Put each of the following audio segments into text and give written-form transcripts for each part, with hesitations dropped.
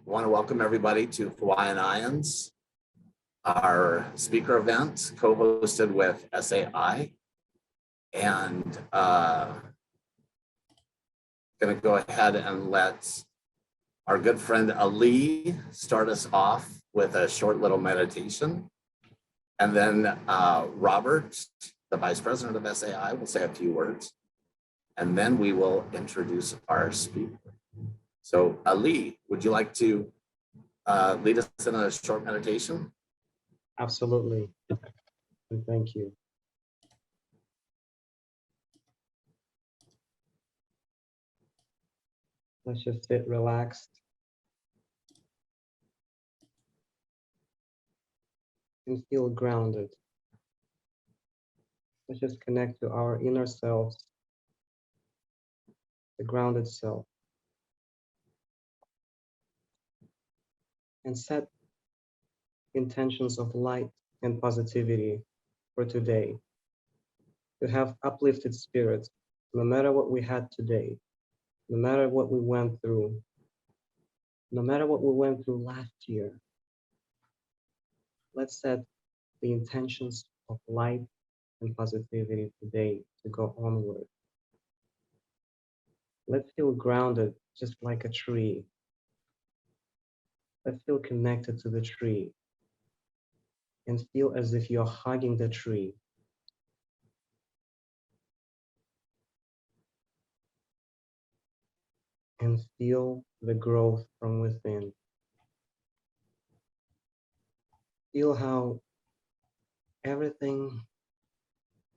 want to welcome everybody to Hawaiian Ions, our speaker event co-hosted with SAI. And going to go ahead and let our good friend Ali start us off with a short little meditation. And then Robert, the Vice President of SAI, will say a few words. And then we will introduce our speaker. So Ali, would you like to lead us in a short meditation? Absolutely. And thank you. Let's just sit relaxed and feel grounded. Let's just connect to our inner selves, the grounded self, and set intentions of light and positivity for today. To have uplifted spirits, no matter what we had today, no matter what we went through, no matter what we went through last year. Let's set the intentions of light and positivity today to go onward. Let's feel grounded just like a tree. Let's feel connected to the tree and feel as if you're hugging the tree. And feel the growth from within. Feel how everything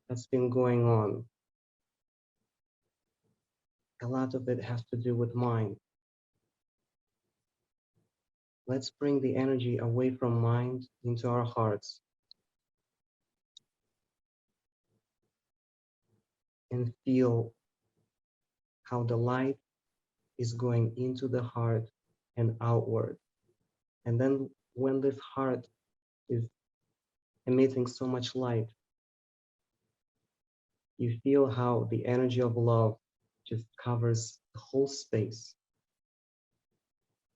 that's been going on, a lot of it has to do with mind. Let's bring the energy away from mind into our hearts and feel how the light is going into the heart and outward. And then when this heart is emitting so much light, you feel how the energy of love just covers the whole space.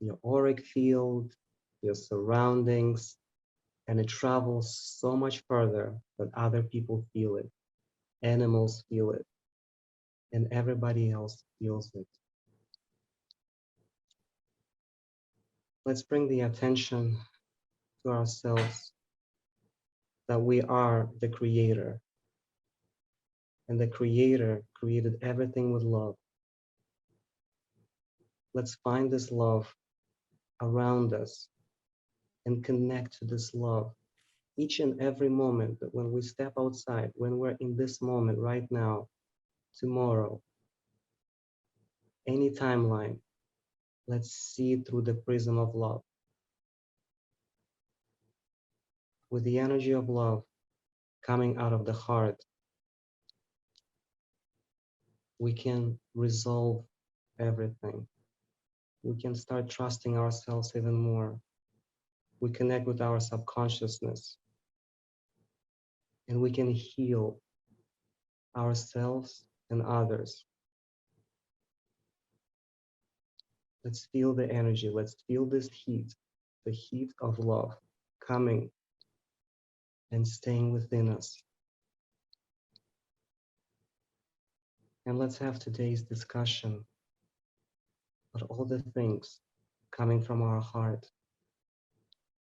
Your auric field, your surroundings, and it travels so much further that other people feel it, animals feel it, and everybody else feels it. Let's bring the attention to ourselves that we are the creator, and the creator created everything with love. Let's find this love around us and connect to this love each and every moment. That when we step outside, when we're in this moment right now, tomorrow, any timeline, let's see through the prism of love. With the energy of love coming out of the heart, we can resolve everything. We can start trusting ourselves even more. We connect with our subconsciousness, and we can heal ourselves and others. Let's feel the energy. Let's feel this heat, the heat of love coming and staying within us. And let's have today's discussion about all the things coming from our heart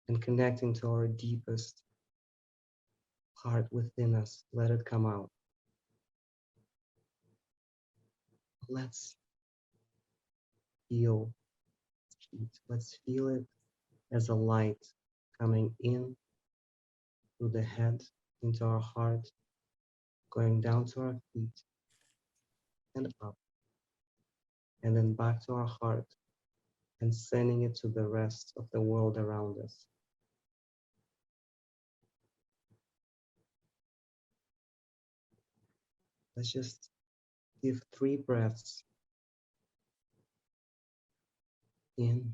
and connecting to our deepest heart within us. Let it come out. Let's feel heat. Let's feel it as a light coming in through the head into our heart, going down to our feet and up, and then back to our heart and sending it to the rest of the world around us. Let's just give 3 breaths in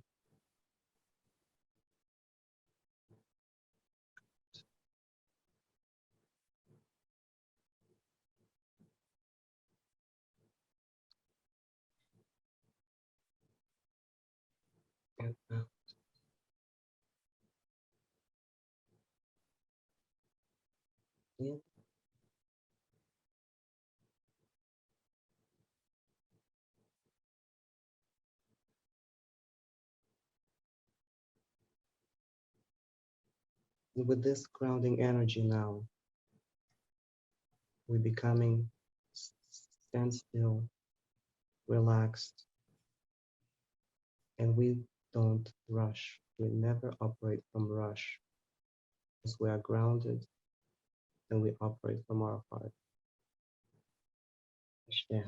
and out. Yeah. With this grounding energy now, we're becoming stand still, relaxed, and we don't rush. We never operate from rush because we are grounded and we operate from our heart. Yeah.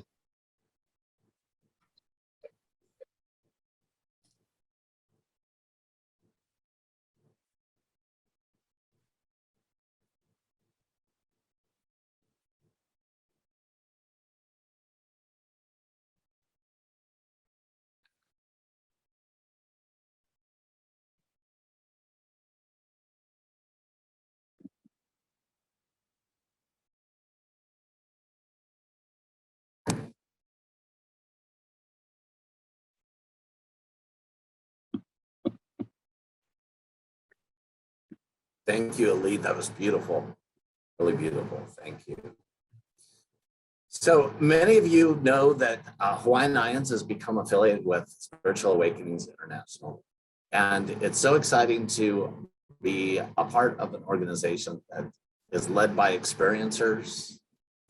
Thank you, Ali. That was beautiful. Really beautiful. Thank you. So many of you know that Hawaiian Islands has become affiliated with Spiritual Awakenings International. And it's so exciting to be a part of an organization that is led by experiencers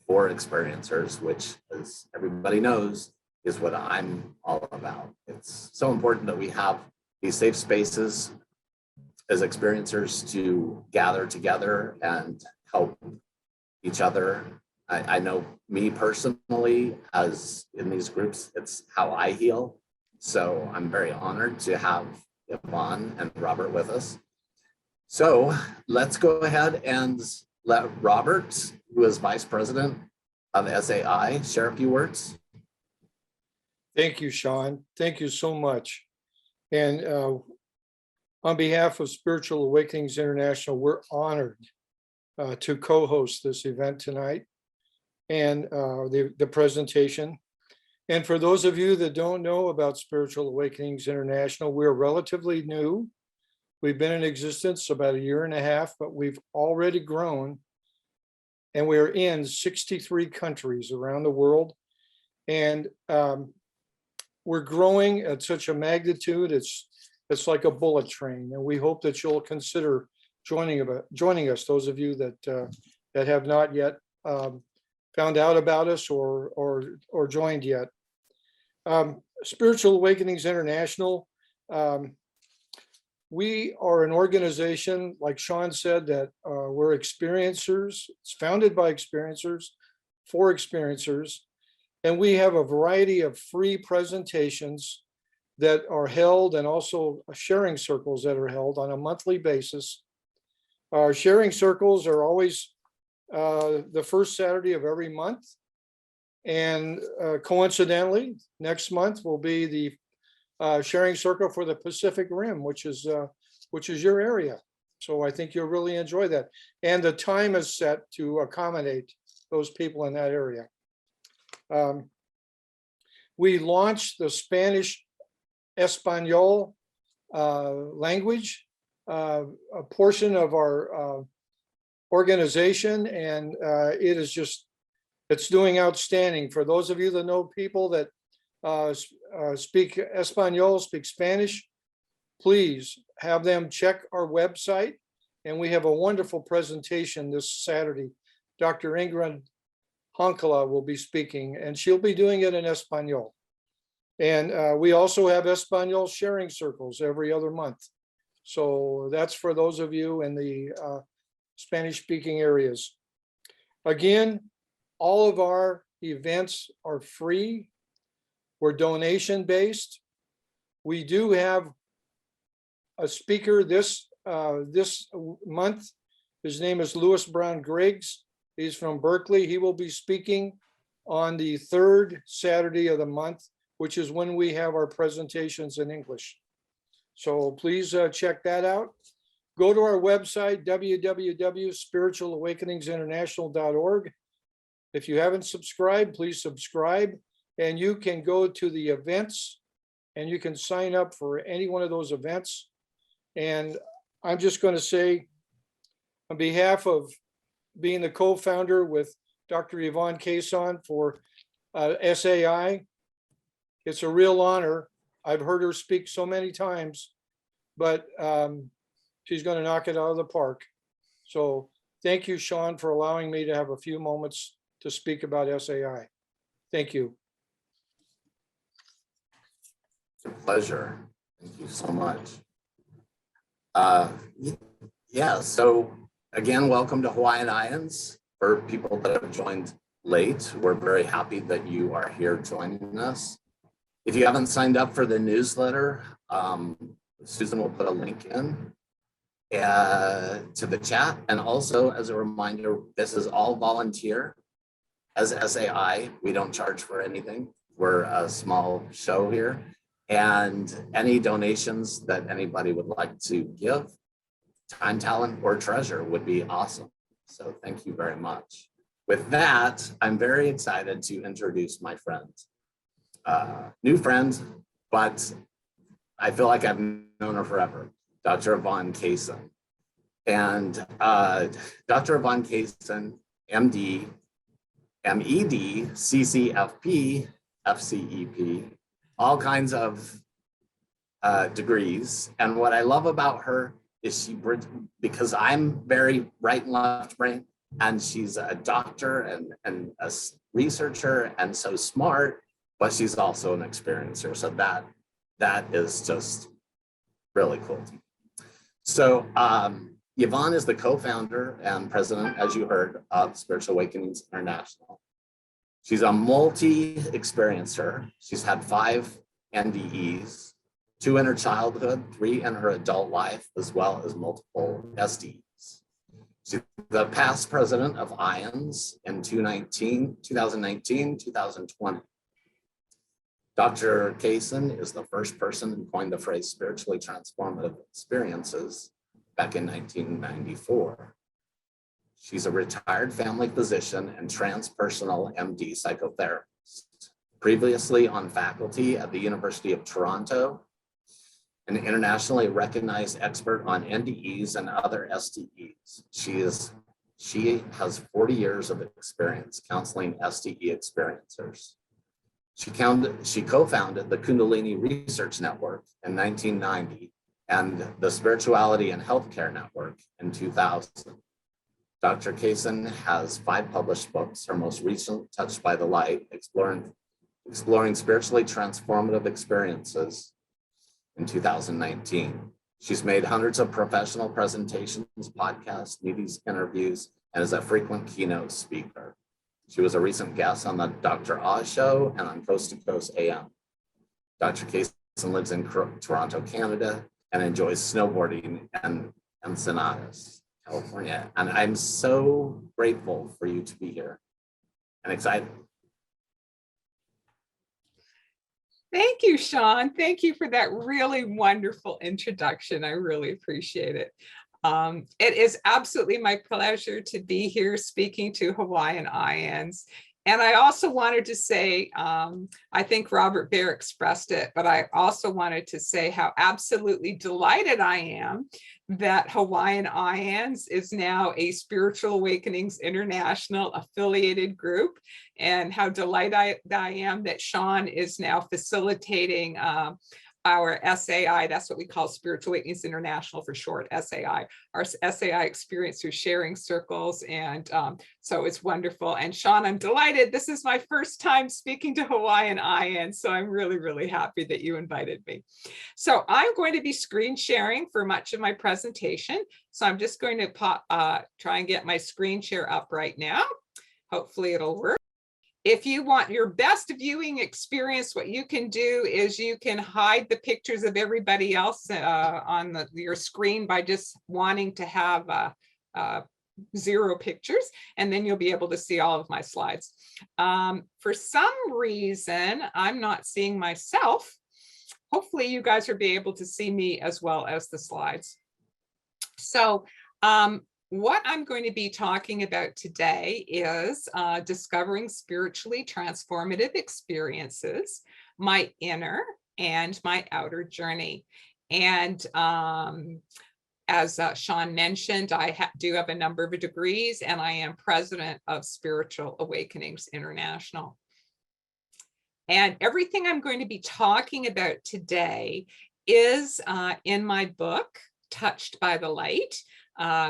for experiencers, which, as everybody knows, is what I'm all about. It's so important that we have these safe spaces as experiencers to gather together and help each other. I know me personally, as in these groups, it's how I heal. So I'm very honored to have Yvonne and Robert with us. So let's go ahead and let Robert, who is Vice President of SAI, share a few words. Thank you, Sean. Thank you so much. And on behalf of Spiritual Awakenings International, we're honored to co-host this event tonight and the presentation. And for those of you that don't know about Spiritual Awakenings International, we're relatively new. We've been in existence about 1.5 years, but we've already grown. And we're in 63 countries around the world. And we're growing at such a magnitude, it's like a bullet train. And we hope that you'll consider joining us, those of you that have not yet found out about us or joined yet. Spiritual Awakenings International, we are an organization, like Sean said, that we're experiencers. It's founded by experiencers, for experiencers. And we have a variety of free presentations that are held, and also sharing circles that are held on a monthly basis. Our sharing circles are always the first Saturday of every month. And coincidentally, next month will be the sharing circle for the Pacific Rim, which is your area. So I think you'll really enjoy that. And the time is set to accommodate those people in that area. We launched the Spanish Espanol language, a portion of our organization, and it's doing outstanding. For those of you that know people that speak Espanol, speak Spanish, please have them check our website. And we have a wonderful presentation this Saturday. Dr. Ingrid Honkala will be speaking, and she'll be doing it in Espanol. And we also have Espanol sharing circles every other month. So that's for those of you in the Spanish-speaking areas. Again, all of our events are free. We're donation-based. We do have a speaker this month. His name is Lewis Brown Griggs. He's from Berkeley. He will be speaking on the third Saturday of the month, which is when we have our presentations in English. So please check that out. Go to our website, www.spiritualawakeningsinternational.org. If you haven't subscribed, please subscribe. And you can go to the events and you can sign up for any one of those events. And I'm just going to say, on behalf of being the co-founder with Dr. Yvonne Cason for SAI. It's a real honor. I've heard her speak so many times, but she's going to knock it out of the park. So thank you, Sean, for allowing me to have a few moments to speak about SAI. Thank you. It's a pleasure. Thank you so much. Yeah, so again, welcome to Hawaiian Islands. For people that have joined late, we're very happy that you are here joining us. If you haven't signed up for the newsletter, Susan will put a link in to the chat. And also, as a reminder, this is all volunteer. As SAI, we don't charge for anything. We're a small show here. And any donations that anybody would like to give, time, talent, or treasure would be awesome. So thank you very much. With that, I'm very excited to introduce my friend. New friend, but I feel like I've known her forever, Dr. Yvonne Cason. And Dr. Yvonne Cason, MD, MED, CCFP, FCEP, all kinds of degrees. And what I love about her is because I'm very right and left brain, and she's a doctor and a researcher and so smart, but she's also an experiencer. So that is just really cool. So Yvonne is the co-founder and president, as you heard, of Spiritual Awakenings International. She's a multi-experiencer. She's had 5 NDEs, 2 in her childhood, 3 in her adult life, as well as multiple SDEs. She's the past president of IANDS in 2019, 2020. Dr. Cason is the first person who coined the phrase spiritually transformative experiences back in 1994. She's a retired family physician and transpersonal MD psychotherapist, previously on faculty at the University of Toronto, an internationally recognized expert on NDEs and other SDEs. She has 40 years of experience counseling SDE experiencers. She co-founded the Kundalini Research Network in 1990 and the Spirituality and Healthcare Network in 2000. Dr. Cason has 5 published books, her most recent, Touched by the Light, exploring spiritually transformative experiences in 2019. She's made hundreds of professional presentations, podcasts, meetings, interviews, and is a frequent keynote speaker. She was a recent guest on the Dr. Oz Show and on Coast to Coast AM. Dr. Cason lives in Toronto, Canada, and enjoys snowboarding and Encinitas, California. And I'm so grateful for you to be here and excited. Thank you, Sean. Thank you for that really wonderful introduction. I really appreciate it. It is absolutely my pleasure to be here speaking to Hawaiian IANDS. And I also wanted to say, I think Robert Bear expressed it, but I also wanted to say how absolutely delighted I am that Hawaiian IANDS is now a Spiritual Awakenings International affiliated group, and how delighted I am that Sean is now facilitating our SAI, that's what we call Spiritual Awakenings International for short, SAI, our SAI experience through sharing circles. And so it's wonderful. And Sean, I'm delighted. This is my first time speaking to Hawaiian IANDS, so I'm really, really happy that you invited me. So I'm going to be screen sharing for much of my presentation. So I'm just going to try and get my screen share up right now. Hopefully it'll work. If you want your best viewing experience, what you can do is you can hide the pictures of everybody else on your screen by just wanting to have 0 pictures, and then you'll be able to see all of my slides. For some reason, I'm not seeing myself. Hopefully you guys will be able to see me as well as the slides. So what I'm going to be talking about today is discovering spiritually transformative experiences, my inner and my outer journey. And As Sean mentioned, I do have a number of degrees, and I am president of Spiritual Awakenings International. And everything I'm going to be talking about today is in my book, Touched by the Light.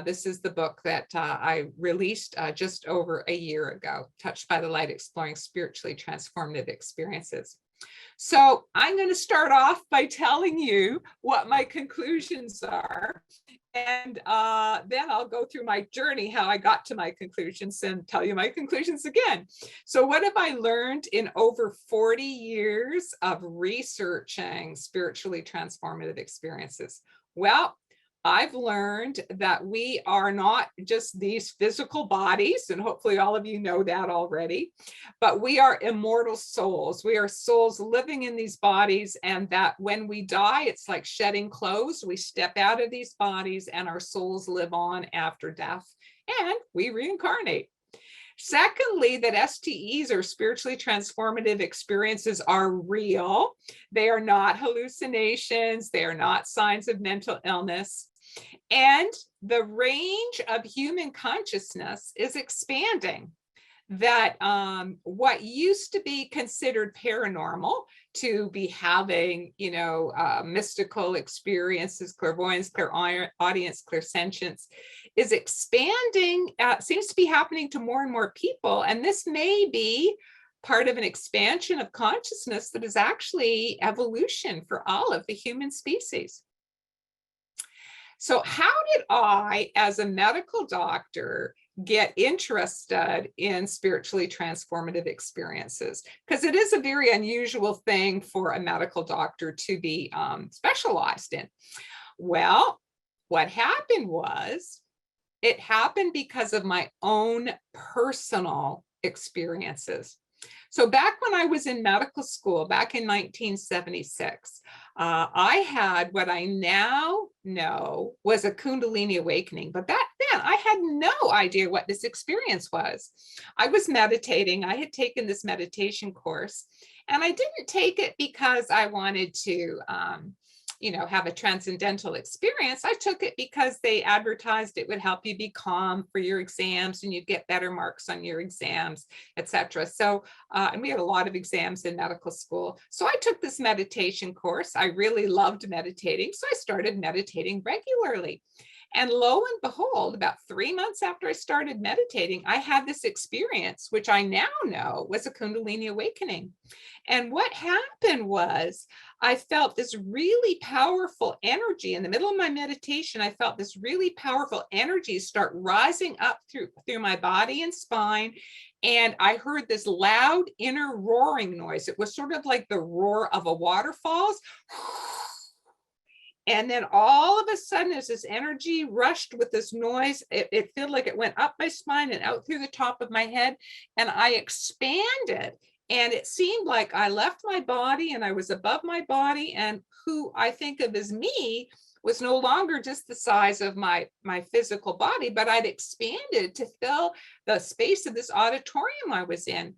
This is the book that I released just over a year ago, Touched by the Light, Exploring Spiritually Transformative Experiences. So I'm going to start off by telling you what my conclusions are. And then I'll go through my journey, how I got to my conclusions, and tell you my conclusions again. So what have I learned in over 40 years of researching spiritually transformative experiences? Well, I've learned that we are not just these physical bodies, and hopefully all of you know that already, but we are immortal souls. We are souls living in these bodies, and that when we die, it's like shedding clothes. We step out of these bodies and our souls live on after death, and we reincarnate. Secondly, that STEs, or spiritually transformative experiences, are real. They are not hallucinations. They are not signs of mental illness. And the range of human consciousness is expanding. That what used to be considered paranormal, to be having, mystical experiences, clairvoyance, clairaudience, clairsentience, is expanding, seems to be happening to more and more people. And this may be part of an expansion of consciousness that is actually evolution for all of the human species. So how did I, as a medical doctor, get interested in spiritually transformative experiences? Because it is a very unusual thing for a medical doctor to be specialized in. Well, what happened was, it happened because of my own personal experiences. So back when I was in medical school, back in 1976, I had what I now know was a Kundalini awakening. But back then, I had no idea what this experience was. I was meditating. I had taken this meditation course, and I didn't take it because I wanted to have a transcendental experience. I took it because they advertised it would help you be calm for your exams, and you'd get better marks on your exams, etc. So, and we had a lot of exams in medical school. So I took this meditation course. I really loved meditating, so I started meditating regularly. And lo and behold, about 3 months after I started meditating, I had this experience, which I now know was a Kundalini awakening. And what happened was, I felt this really powerful energy in the middle of my meditation. I felt this really powerful energy start rising up through my body and spine. And I heard this loud inner roaring noise. It was sort of like the roar of a waterfalls. And then all of a sudden, as this energy rushed with this noise, it felt like it went up my spine and out through the top of my head, and I expanded. And it seemed like I left my body and I was above my body, and who I think of as me was no longer just the size of my physical body, but I'd expanded to fill the space of this auditorium I was in.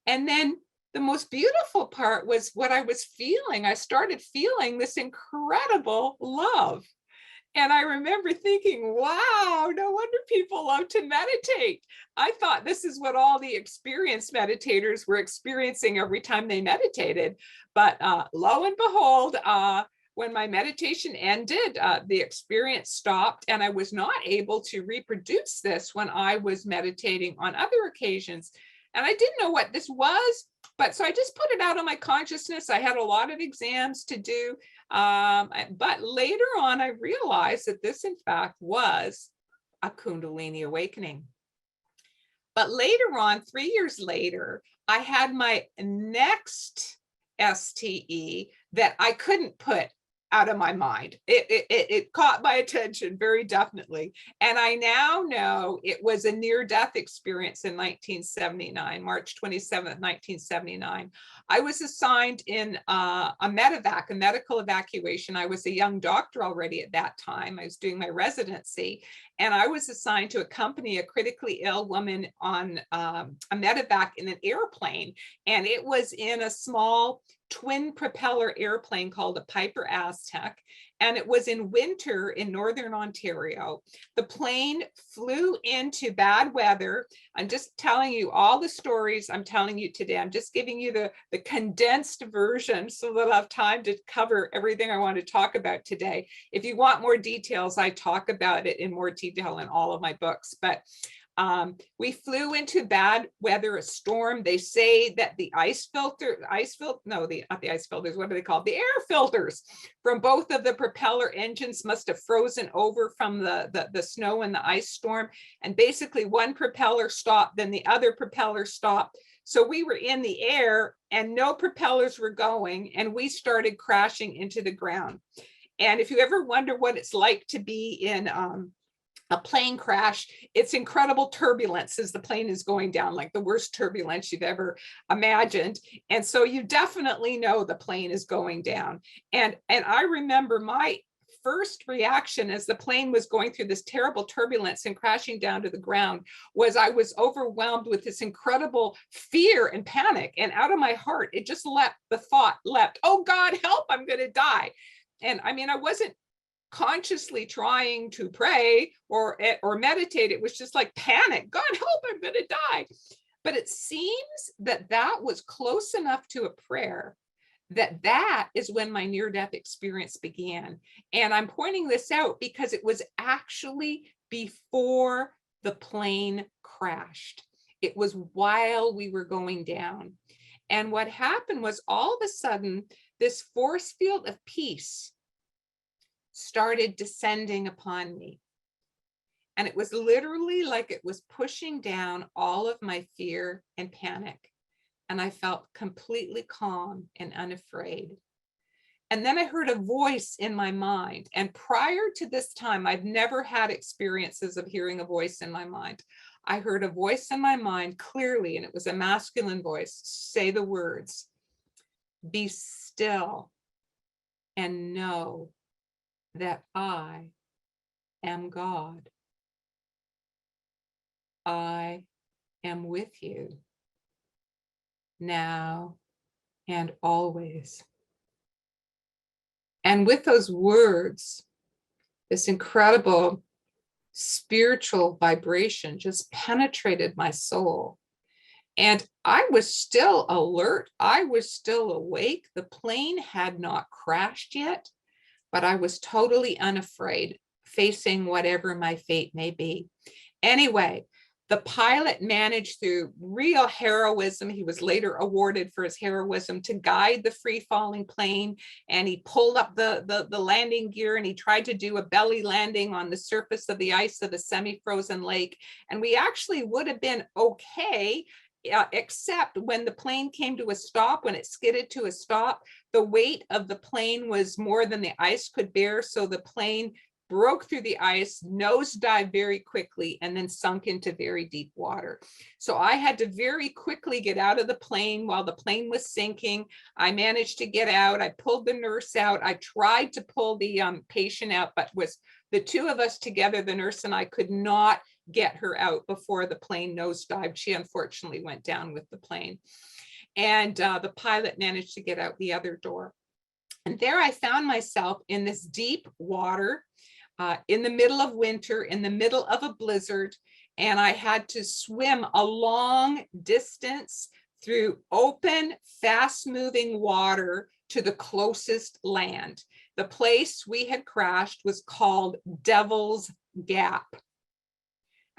And then the most beautiful part was what I was feeling. I started feeling this incredible love. And I remember thinking, wow, no wonder people love to meditate. I thought this is what all the experienced meditators were experiencing every time they meditated. But lo and behold, when my meditation ended, the experience stopped, and I was not able to reproduce this when I was meditating on other occasions. And I didn't know what this was, but so I just put it out on my consciousness. I had a lot of exams to do. But later on, I realized that this, in fact, was a Kundalini awakening. But later on, 3 years later, I had my next STE that I couldn't put out of my mind. It caught my attention very definitely. And I now know it was a near-death experience in 1979, March 27th, 1979. I was assigned in a medevac, a medical evacuation. I was a young doctor already at that time. I was doing my residency, and I was assigned to accompany a critically ill woman on a medevac in an airplane. And it was in a small twin propeller airplane called a Piper Aztec, and it was in winter in Northern Ontario. The plane flew into bad weather. I'm just telling you all the stories I'm telling you today. I'm just giving you the condensed version so that I'll have time to cover everything I want to talk about today. If you want more details, I talk about it in more detail in all of my books. But we flew into bad weather, a storm. They say that the not the ice filters, what are they called? The air filters from both of the propeller engines must have frozen over from the snow and the ice storm. And basically one propeller stopped, then the other propeller stopped. So we were in the air and no propellers were going, and we started crashing into the ground. And if you ever wonder what it's like to be in a plane crash, it's incredible turbulence as the plane is going down, like the worst turbulence you've ever imagined. And so you definitely know the plane is going down. And I remember my first reaction as the plane was going through this terrible turbulence and crashing down to the ground was I was overwhelmed with this incredible fear and panic. And out of my heart, it just the thought leapt, oh God, help, I'm going to die. And I mean, I wasn't consciously trying to pray or meditate. It was just like panic. God help, I'm going to die. But it seems that was close enough to a prayer that is when my near-death experience began. And I'm pointing this out because it was actually before the plane crashed. It was while we were going down. And what happened was all of a sudden, this force field of peace started descending upon me. And it was literally like it was pushing down all of my fear and panic. And I felt completely calm and unafraid. And then I heard a voice in my mind. And prior to this time, I've never had experiences of hearing a voice in my mind. I heard a voice in my mind clearly, and it was a masculine voice, say the words, "Be still and know that I am God. I am with you now and always." And with those words, this incredible spiritual vibration just penetrated my soul. And I was still alert. I was still awake. The plane had not crashed yet, but I was totally unafraid, facing whatever my fate may be. Anyway, the pilot managed through real heroism. He was later awarded for his heroism to guide the free falling plane. And he pulled up the landing gear and he tried to do a belly landing on the surface of the ice of a semi-frozen lake. And we actually would have been okay, except when the plane came to a stop, when it skidded to a stop, the weight of the plane was more than the ice could bear. So the plane broke through the ice, nosedived very quickly, and then sunk into very deep water. So I had to very quickly get out of the plane while the plane was sinking. I managed to get out. I pulled the nurse out. I tried to pull the patient out, but was the two of us together, the nurse and I, could not get her out before the plane nosedived. She unfortunately went down with the plane. And the pilot managed to get out the other door. And there I found myself in this deep water, in the middle of winter, in the middle of a blizzard, and I had to swim a long distance through open, fast-moving water to the closest land. The place we had crashed was called Devil's Gap.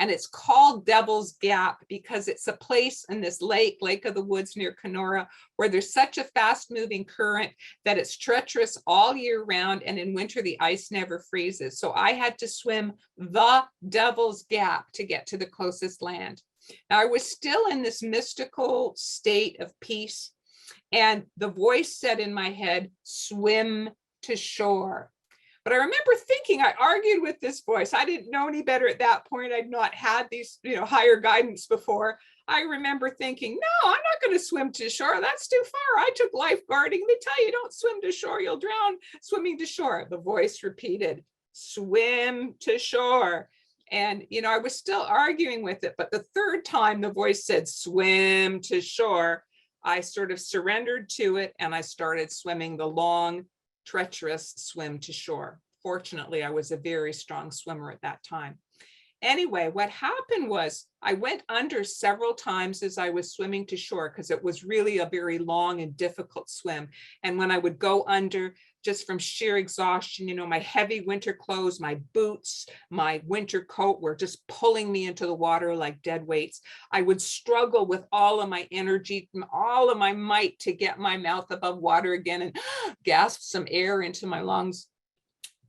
And it's called Devil's Gap because it's a place in this Lake of the Woods near Kenora, where there's such a fast moving current that it's treacherous all year round. And in winter, the ice never freezes. So I had to swim the Devil's Gap to get to the closest land. Now I was still in this mystical state of peace. And the voice said in my head, swim to shore. But I remember thinking, I argued with this voice. I didn't know any better at that point. I'd not had these, higher guidance before. I remember thinking, no, I'm not going to swim to shore. That's too far. I took lifeguarding. They tell you don't swim to shore. You'll drown swimming to shore. The voice repeated, swim to shore. And, I was still arguing with it. But the third time the voice said, swim to shore, I sort of surrendered to it and I started swimming the long, treacherous swim to shore. Fortunately, I was a very strong swimmer at that time. Anyway, what happened was I went under several times as I was swimming to shore because it was really a very long and difficult swim. And when I would go under, just from sheer exhaustion, you know, my heavy winter clothes, my boots, my winter coat were just pulling me into the water like dead weights. I would struggle with all of my energy, all of my might to get my mouth above water again and gasp some air into my lungs.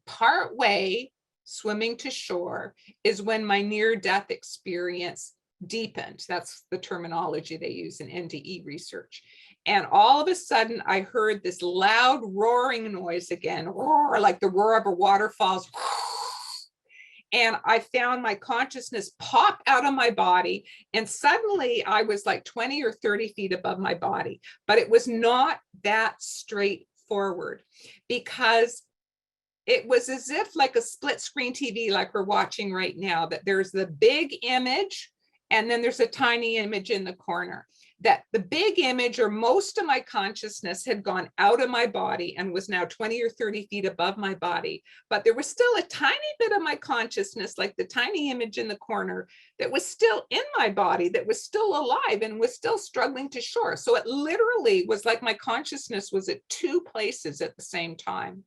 Partway swimming to shore is when my near-death experience deepened. That's the terminology they use in NDE research. And all of a sudden, I heard this loud roaring noise again, roar, like the roar of a waterfalls. And I found my consciousness pop out of my body. And suddenly I was like 20 or 30 feet above my body. But it was not that straightforward because it was as if like a split screen TV like we're watching right now, that there's the big image and then there's a tiny image in the corner. That the big image or most of my consciousness had gone out of my body and was now 20 or 30 feet above my body. But there was still a tiny bit of my consciousness, like the tiny image in the corner, that was still in my body, that was still alive and was still struggling to shore. So it literally was like my consciousness was at two places at the same time.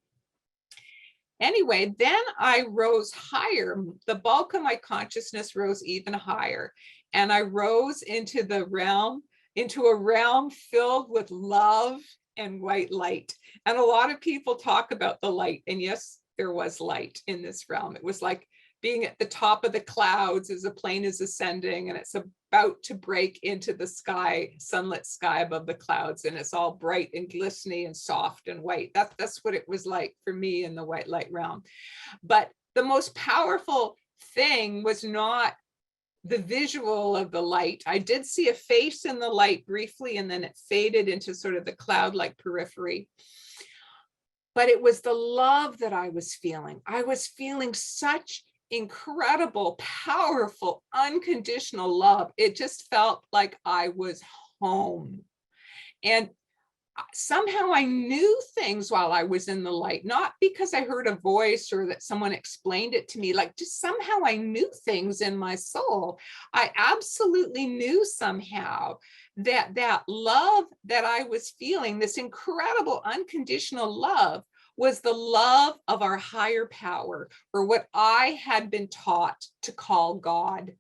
Anyway, then I rose higher. The bulk of my consciousness rose even higher. And I rose into a realm filled with love and white light. And a lot of people talk about the light. And yes, there was light in this realm. It was like being at the top of the clouds as a plane is ascending and it's about to break into the sky, sunlit sky above the clouds. And it's all bright and glistening and soft and white. That's what it was like for me in the white light realm. But the most powerful thing was not the visual of the light. I did see a face in the light briefly, and then it faded into sort of the cloud-like periphery. But it was the love that I was feeling. I was feeling such incredible, powerful, unconditional love. It just felt like I was home. And somehow I knew things while I was in the light, not because I heard a voice or that someone explained it to me, like just somehow I knew things in my soul. I absolutely knew somehow that that love that I was feeling, this incredible unconditional love, was the love of our higher power, or what I had been taught to call God.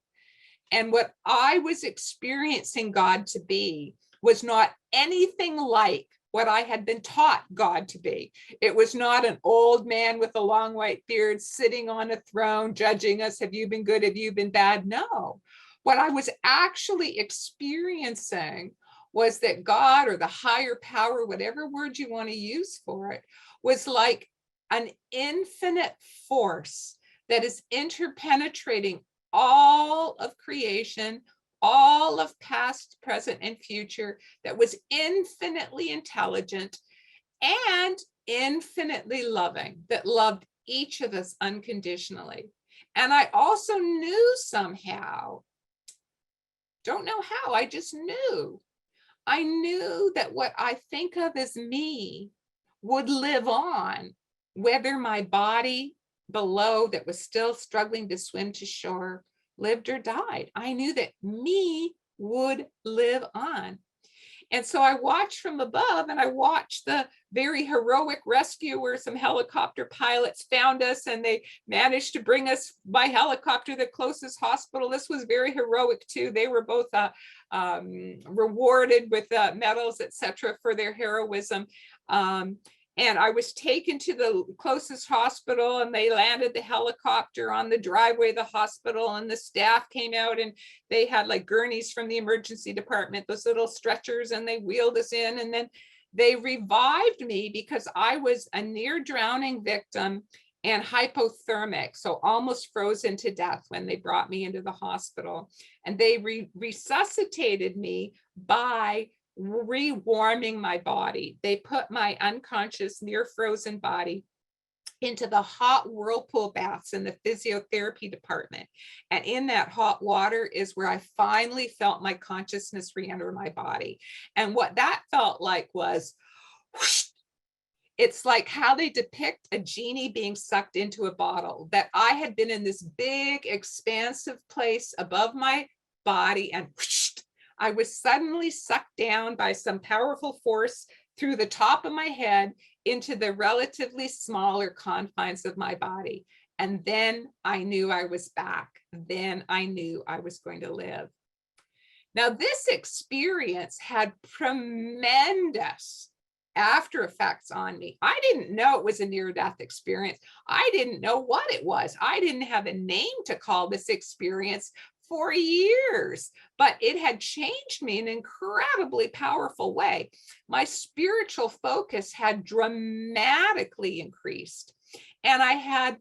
And what I was experiencing God to be was not anything like what I had been taught God to be. It was not an old man with a long white beard sitting on a throne judging us. Have you been good? Have you been bad? No. What I was actually experiencing was that God, or the higher power, whatever word you want to use for it, was like an infinite force that is interpenetrating all of creation, all of past, present, and future, that was infinitely intelligent and infinitely loving, that loved each of us unconditionally. And I also knew somehow, don't know how, I just knew. I knew that what I think of as me would live on, whether my body below that was still struggling to swim to shore lived or died. I knew that me would live on. And so I watched from above, and I watched the very heroic rescuers. Some helicopter pilots found us and they managed to bring us by helicopter to the closest hospital. This was very heroic too. They were both rewarded with medals, etc., for their heroism. And I was taken to the closest hospital, and they landed the helicopter on the driveway of the hospital, and the staff came out and they had like gurneys from the emergency department, those little stretchers, and they wheeled us in, and then they revived me because I was a near drowning victim and hypothermic, so almost frozen to death when they brought me into the hospital. And they resuscitated me by rewarming my body. They put my unconscious, near frozen body into the hot whirlpool baths in the physiotherapy department. And in that hot water is where I finally felt my consciousness re-enter my body. And what that felt like was, whoosh, it's like how they depict a genie being sucked into a bottle, that I had been in this big, expansive place above my body, and whoosh, I was suddenly sucked down by some powerful force through the top of my head into the relatively smaller confines of my body. And then I knew I was back. Then I knew I was going to live. Now, this experience had tremendous after effects on me. I didn't know it was a near-death experience. I didn't know what it was. I didn't have a name to call this experience for years, but it had changed me in an incredibly powerful way. My spiritual focus had dramatically increased, and I had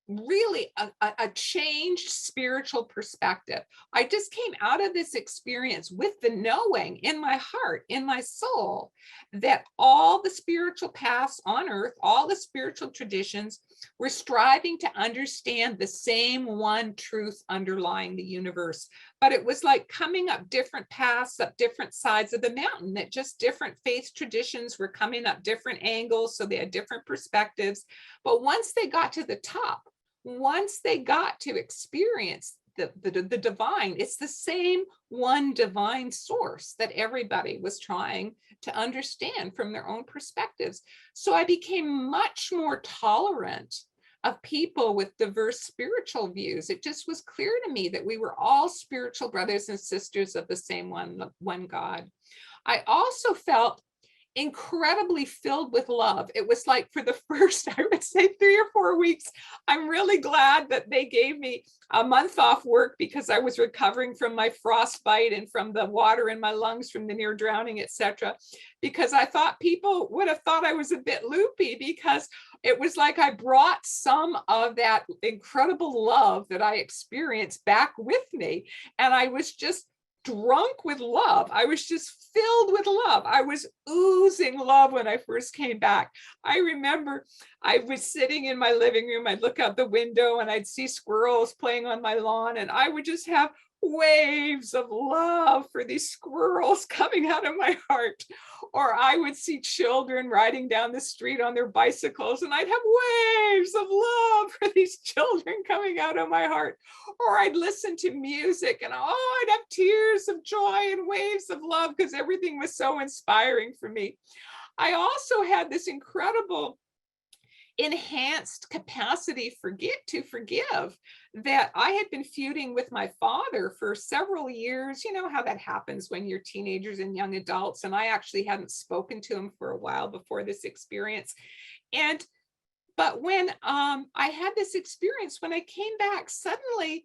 really a changed spiritual perspective. I just came out of this experience with the knowing in my heart, in my soul, that all the spiritual paths on earth, all the spiritual traditions were striving to understand the same one truth underlying the universe. But it was like coming up different paths, up different sides of the mountain, that just different faith traditions were coming up different angles, so they had different perspectives. But once they got to the top, once they got to experience the divine, it's the same one divine source that everybody was trying to understand from their own perspectives. So I became much more tolerant of people with diverse spiritual views. It just was clear to me that we were all spiritual brothers and sisters of the same one God. I also felt incredibly filled with love. It was like, for the first, I would say, 3 or 4 weeks, I'm really glad that they gave me a month off work, because I was recovering from my frostbite and from the water in my lungs from the near drowning, etc. Because I thought people would have thought I was a bit loopy, because it was like I brought some of that incredible love that I experienced back with me. And I was just drunk with love. I was just filled with love. I was oozing love when I first came back. I remember I was sitting in my living room. I'd look out the window and I'd see squirrels playing on my lawn, and I would just have waves of love for these squirrels coming out of my heart. Or I would see children riding down the street on their bicycles, and I'd have waves of love for these children coming out of my heart. Or I'd listen to music, and I'd have tears of joy and waves of love, because everything was so inspiring for me. I also had this incredible enhanced capacity to forgive, that I had been feuding with my father for several years. You know how that happens when you're teenagers and young adults. And I actually hadn't spoken to him for a while before this experience. But when I had this experience, when I came back, suddenly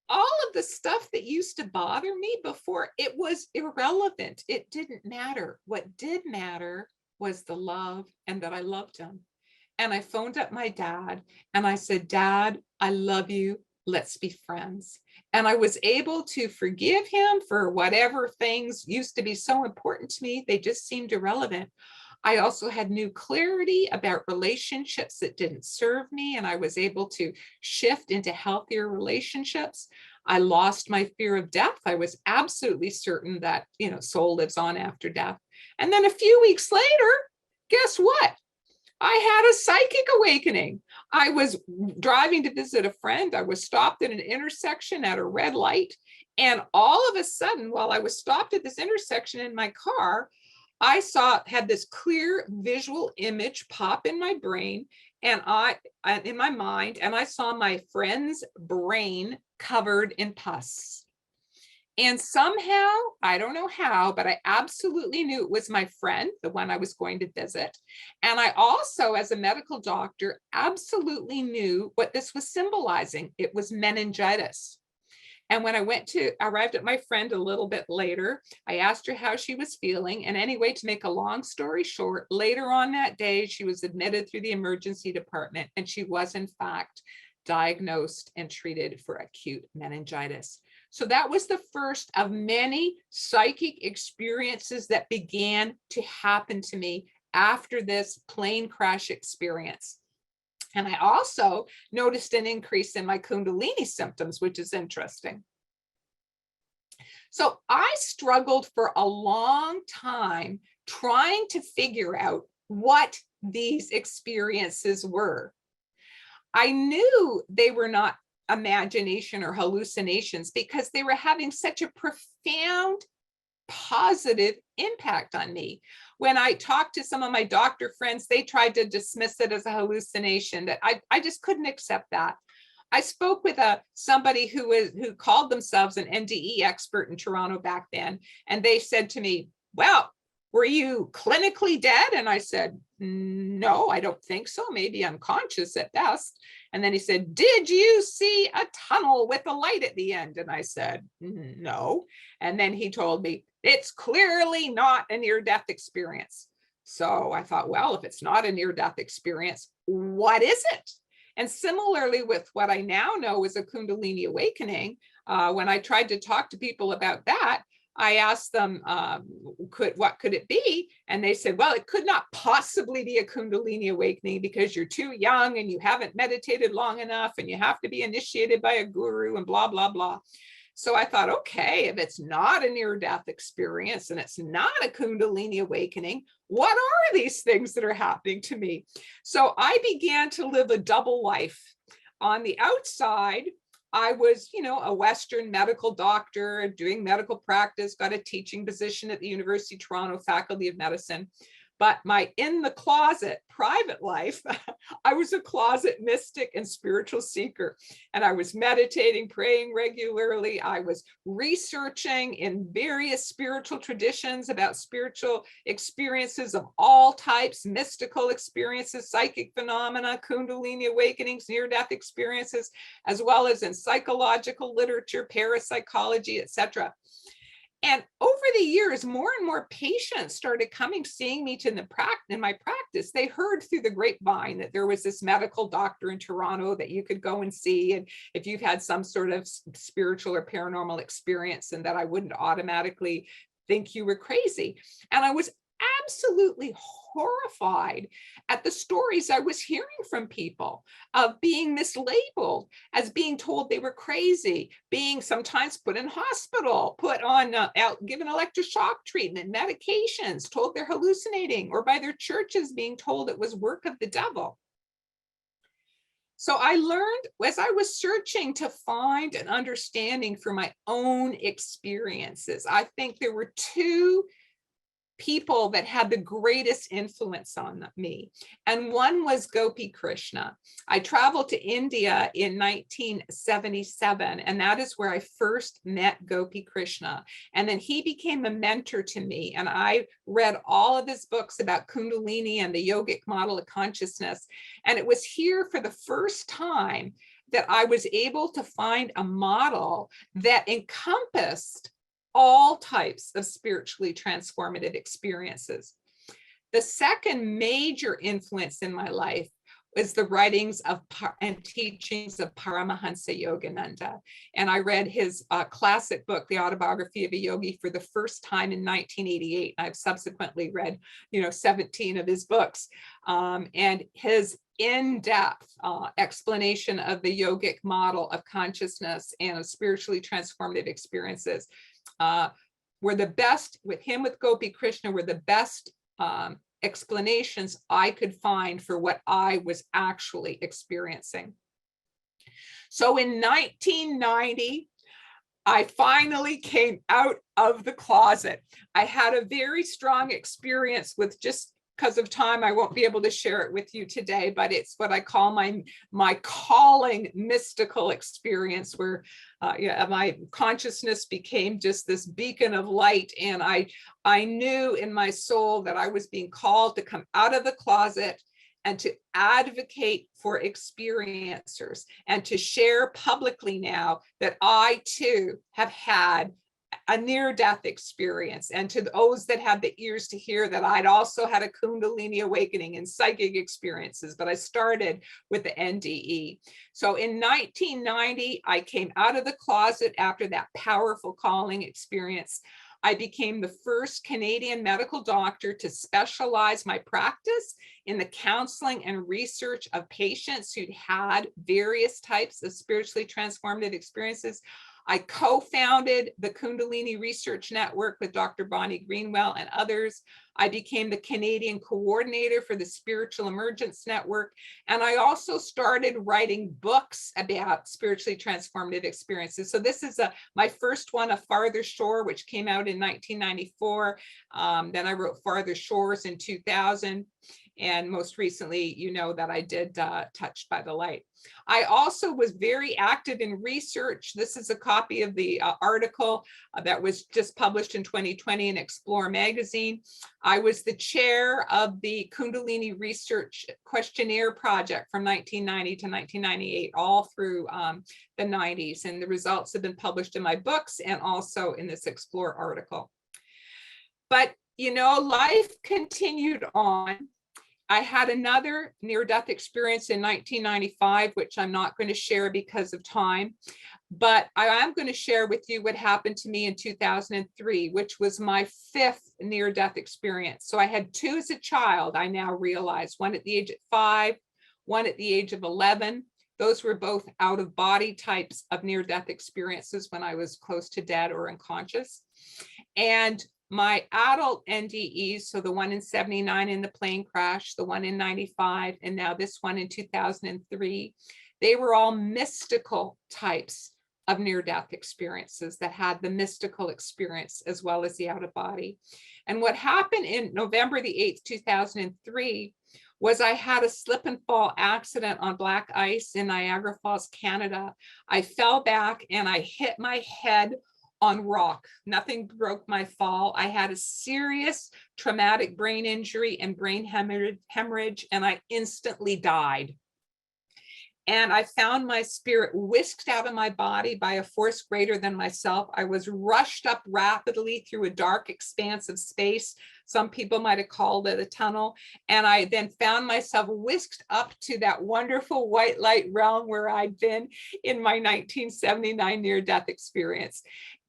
all of the stuff that used to bother me before, it was irrelevant. It didn't matter. What did matter was the love, and that I loved him. And I phoned up my dad and I said, "Dad, I love you. Let's be friends." And I was able to forgive him for whatever things used to be so important to me. They just seemed irrelevant. I also had new clarity about relationships that didn't serve me, and I was able to shift into healthier relationships. I lost my fear of death. I was absolutely certain that, soul lives on after death. And then a few weeks later, guess what? I had a psychic awakening. I was driving to visit a friend. I was stopped at an intersection at a red light. And all of a sudden, while I was stopped at this intersection in my car, I had this clear visual image pop in my brain and in my mind, and I saw my friend's brain covered in pus. And somehow, I don't know how, but I absolutely knew it was my friend, the one I was going to visit. And I also, as a medical doctor, absolutely knew what this was symbolizing. It was meningitis. And when I arrived at my friend a little bit later, I asked her how she was feeling. And anyway, to make a long story short, later on that day, she was admitted through the emergency department, and she was in fact diagnosed and treated for acute meningitis. So that was the first of many psychic experiences that began to happen to me after this plane crash experience. And I also noticed an increase in my Kundalini symptoms, which is interesting. So I struggled for a long time trying to figure out what these experiences were. I knew they were not imagination or hallucinations because they were having such a profound positive impact on me. When I talked to some of my doctor friends, they tried to dismiss it as a hallucination. That I just couldn't accept that. I spoke with somebody who called themselves an NDE expert in Toronto back then, and they said to me, well, were you clinically dead? And I said, no, I don't think so. Maybe unconscious at best. And then he said, did you see a tunnel with a light at the end? And I said, no. And then he told me, it's clearly not a near-death experience. So I thought, well, if it's not a near-death experience, what is it? And similarly with what I now know is a Kundalini awakening, when I tried to talk to people about that, I asked them, what could it be? And they said, well, it could not possibly be a Kundalini awakening because you're too young and you haven't meditated long enough and you have to be initiated by a guru and blah, blah, blah. So I thought, okay, if it's not a near-death experience and it's not a Kundalini awakening, what are these things that are happening to me? So I began to live a double life. On the outside, I was, a Western medical doctor doing medical practice, got a teaching position at the University of Toronto Faculty of Medicine. But my in the closet private life, I was a closet mystic and spiritual seeker. And I was meditating, praying regularly. I was researching in various spiritual traditions about spiritual experiences of all types, mystical experiences, psychic phenomena, Kundalini awakenings, near-death experiences, as well as in psychological literature, parapsychology, etc. And over the years, more and more patients started coming, seeing me in my practice. They heard through the grapevine that there was this medical doctor in Toronto that you could go and see. And if you've had some sort of spiritual or paranormal experience, and that I wouldn't automatically think you were crazy. And I was absolutely horrified at the stories I was hearing from people of being mislabeled as being told they were crazy, being sometimes put in hospital, put on given electroshock treatment, medications, told they're hallucinating, or by their churches being told it was work of the devil. So I learned as I was searching to find an understanding for my own experiences. I think there were two people that had the greatest influence on me. And one was Gopi Krishna. I traveled to India in 1977, and that is where I first met Gopi Krishna. And then he became a mentor to me, and I read all of his books about Kundalini and the yogic model of consciousness. And it was here for the first time that I was able to find a model that encompassed all types of spiritually transformative experiences. The second major influence in my life was the writings and teachings of Paramahansa Yogananda. And I read his classic book, The Autobiography of a Yogi, for the first time in 1988. I've subsequently read, 17 of his books. And his in-depth explanation of the yogic model of consciousness and of spiritually transformative experiences were the best, with Gopi Krishna, were the best explanations I could find for what I was actually experiencing. So in 1990, I finally came out of the closet. I had a very strong experience with, just because of time, I won't be able to share it with you today, but it's what I call my calling mystical experience, where my consciousness became just this beacon of light. And I knew in my soul that I was being called to come out of the closet and to advocate for experiencers and to share publicly now that I too have had a near-death experience, and to those that have the ears to hear that I'd also had a Kundalini awakening and psychic experiences, but I started with the NDE. So in 1990, I came out of the closet after that powerful calling experience. I became the first Canadian medical doctor to specialize my practice in the counseling and research of patients who'd had various types of spiritually transformative experiences. I co-founded the Kundalini Research Network with Dr. Bonnie Greenwell and others. I became the Canadian coordinator for the Spiritual Emergence Network. And I also started writing books about spiritually transformative experiences. So this is my first one, A Farther Shore, which came out in 1994. Then I wrote Farther Shores in 2000. And most recently, you know that I did Touched by the Light. I also was very active in research. This is a copy of the article that was just published in 2020 in Explore magazine. I was the chair of the Kundalini Research Questionnaire Project from 1990 to 1998, all through the 90s. And the results have been published in my books and also in this Explore article. But, you know, life continued on. I had another near-death experience in 1995, which I'm not going to share because of time, but I am going to share with you what happened to me in 2003, which was my 5th near-death experience. So I had 2 as a child, I now realize, one at the age of 5, one at the age of 11. Those were both out-of-body types of near-death experiences when I was close to dead or unconscious. And my adult NDEs, so the one in 79 in the plane crash, the one in 95, and now this one in 2003, they were all mystical types of near-death experiences that had the mystical experience as well as the out-of-body. And what happened in November the 8th, 2003, was I had a slip and fall accident on black ice in Niagara Falls, Canada. I fell back and I hit my head on rock. Nothing broke my fall. I had a serious traumatic brain injury and brain hemorrhage, and I instantly died. And I found my spirit whisked out of my body by a force greater than myself. I was rushed up rapidly through a dark expanse of space. Some people might have called it a tunnel. And I then found myself whisked up to that wonderful white light realm where I'd been in my 1979 near-death experience.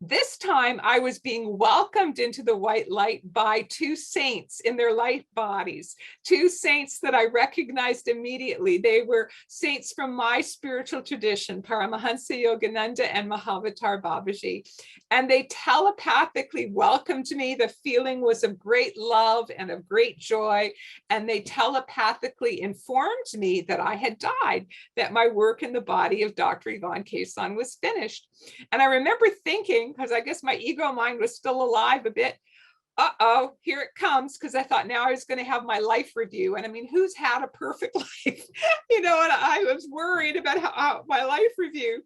This time I was being welcomed into the white light by 2 saints in their light bodies, 2 saints that I recognized immediately. They were saints from my spiritual tradition, Paramahansa Yogananda and Mahavatar Babaji. And they telepathically welcomed me. The feeling was of great love and of great joy. And they telepathically informed me that I had died, that my work in the body of Dr. Yvonne Kason was finished. And I remember thinking, because I guess my ego mind was still alive a bit, uh-oh, here it comes, because I thought now I was going to have my life review. And I mean, who's had a perfect life? You know, and I was worried about how my life review.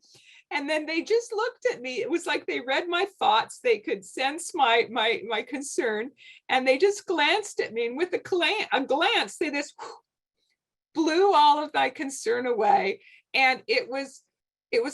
And then they just looked at me. It was like they read my thoughts. They could sense my concern. And they just glanced at me. And with a glance, they just blew all of my concern away. And it was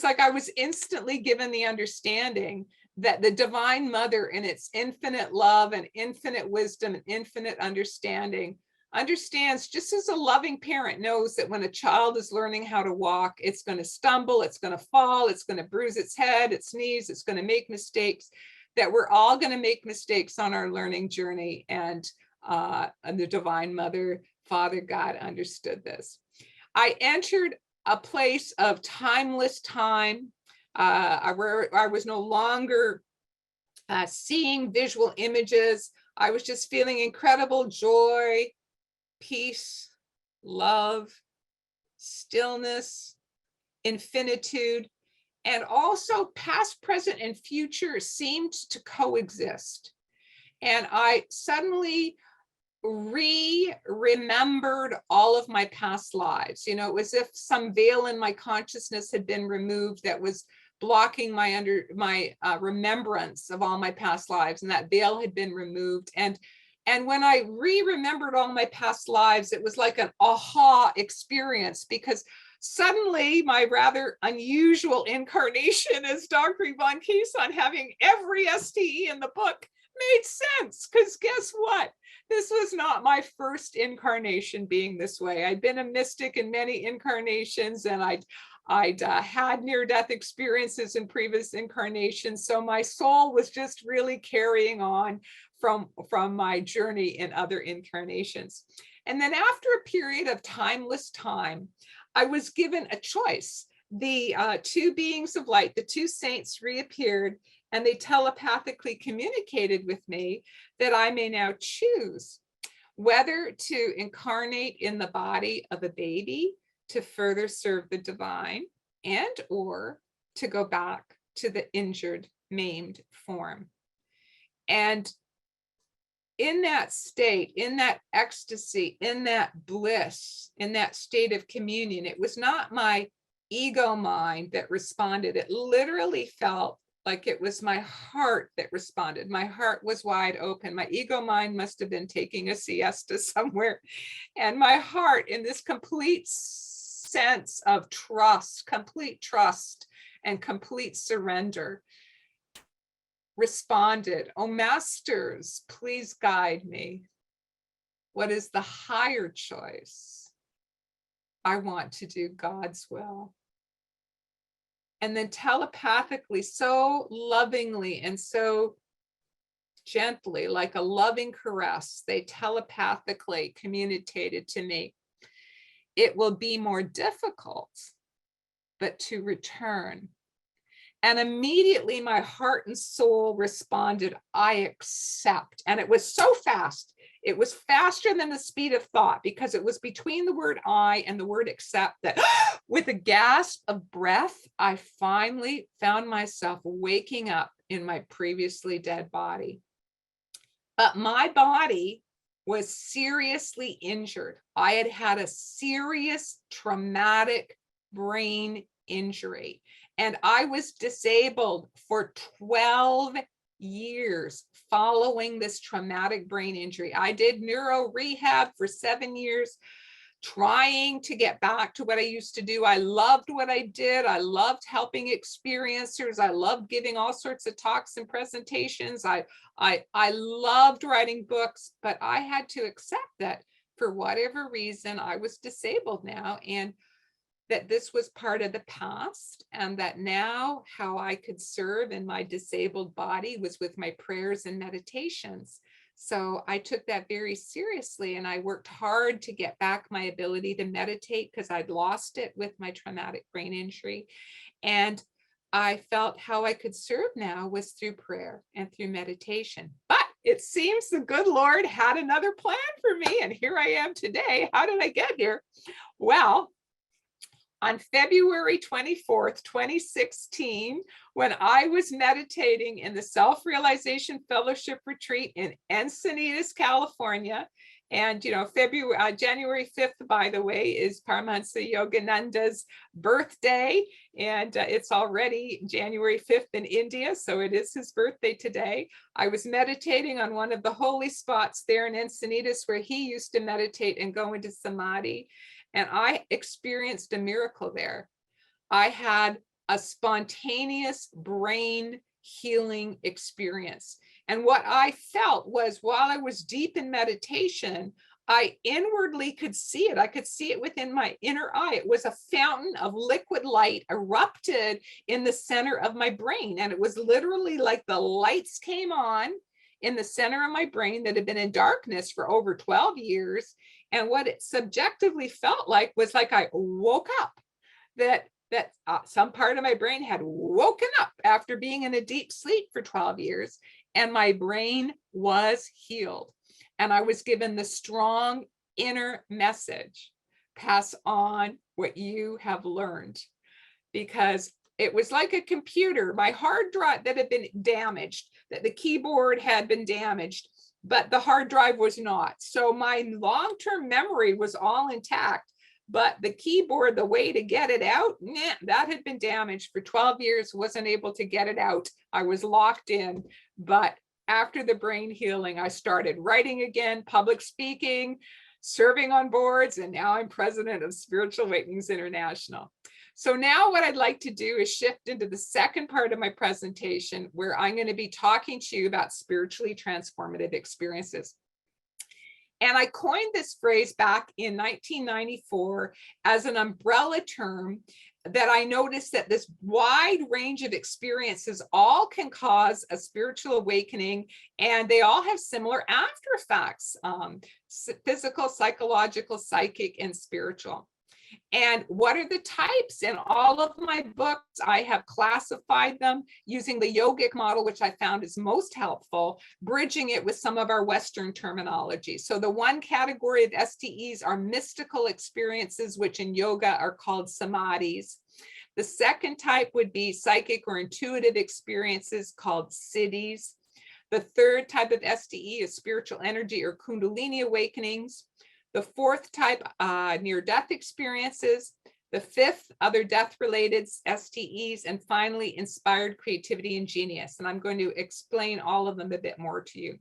like I was instantly given the understanding that the Divine Mother, in its infinite love and infinite wisdom and infinite understanding, understands, just as a loving parent knows that when a child is learning how to walk, it's going to stumble, it's going to fall, it's going to bruise its head, its knees, it's going to make mistakes, that we're all going to make mistakes on our learning journey. And the Divine Mother, Father God, understood this. I entered a place of timeless time, where I was no longer seeing visual images. I was just feeling incredible joy, peace, love, stillness, infinitude, and also past, present, and future seemed to coexist. And I suddenly remembered all of my past lives. You know, it was as if some veil in my consciousness had been removed that was blocking my remembrance of all my past lives, and that veil had been removed. And when I remembered all my past lives, it was like an aha experience, because suddenly my rather unusual incarnation as Dr. Yvonne Kason, having every STE in the book, made sense. Because guess what? This was not my first incarnation being this way. I'd been a mystic in many incarnations, and I'd had near-death experiences in previous incarnations. So my soul was just really carrying on from my journey in other incarnations. And then after a period of timeless time, I was given a choice. The two beings of light, the two saints reappeared, and they telepathically communicated with me that I may now choose whether to incarnate in the body of a baby to further serve the divine, and or to go back to the injured, maimed form. And in that state, in that ecstasy, in that bliss, in that state of communion, it was not my ego mind that responded. It literally felt like it was my heart that responded. My heart was wide open. My ego mind must have been taking a siesta somewhere. And my heart, in this complete sense of trust, complete trust and complete surrender, responded, "Oh, masters, please guide me. What is the higher choice? I want to do God's will." And then telepathically, so lovingly and so gently, like a loving caress, they telepathically communicated to me, "It will be more difficult, but to return." And immediately my heart and soul responded, "I accept." And it was so fast. It was faster than the speed of thought, because it was between the word "I" and the word "accept" that with a gasp of breath, I finally found myself waking up in my previously dead body. But my body was seriously injured. I had had a serious traumatic brain injury, and I was disabled for 12 years following this traumatic brain injury. I did neuro rehab for 7 years, trying to get back to what I used to do. I loved what I did. I loved helping experiencers. I loved giving all sorts of talks and presentations. I loved writing books, but I had to accept that for whatever reason, I was disabled now, and that this was part of the past, and that now how I could serve in my disabled body was with my prayers and meditations. So I took that very seriously, and I worked hard to get back my ability to meditate, because I'd lost it with my traumatic brain injury. And I felt how I could serve now was through prayer and through meditation. But it seems the good Lord had another plan for me, and here I am today. How did I get here? Well, on February 24th, 2016, when I was meditating in the Self-Realization Fellowship Retreat in Encinitas, California, and January 5th, by the way, is Paramahansa Yogananda's birthday, and it's already January 5th in India, so it is his birthday today. I was meditating on one of the holy spots there in Encinitas where he used to meditate and go into samadhi. And I experienced a miracle there. I had a spontaneous brain healing experience. And what I felt was, while I was deep in meditation, I inwardly could see it. I could see it within my inner eye. It was a fountain of liquid light erupted in the center of my brain. And it was literally like the lights came on in the center of my brain that had been in darkness for over 12 years. And what it subjectively felt like was like I woke up, that some part of my brain had woken up after being in a deep sleep for 12 years, and my brain was healed. And I was given the strong inner message: pass on what you have learned. Because it was like a computer, my hard drive that had been damaged, that the keyboard had been damaged, but the hard drive was not. So my long-term memory was all intact, but the keyboard, the way to get it out, that had been damaged for 12 years, wasn't able to get it out. I was locked in. But after the brain healing, I started writing again, public speaking, serving on boards, and now I'm president of Spiritual Awakenings International. So now what I'd like to do is shift into the second part of my presentation, where I'm going to be talking to you about spiritually transformative experiences. And I coined this phrase back in 1994 as an umbrella term that I noticed that this wide range of experiences all can cause a spiritual awakening, and they all have similar after effects, physical, psychological, psychic, and spiritual. And what are the types? In all of my books, I have classified them using the yogic model, which I found is most helpful, bridging it with some of our Western terminology. So the one category of STEs are mystical experiences, which in yoga are called samadhis. The second type would be psychic or intuitive experiences called siddhis. The third type of STE is spiritual energy or kundalini awakenings. The fourth type, near-death experiences. The fifth, other death-related STEs. And finally, inspired creativity and genius. And I'm going to explain all of them a bit more to you.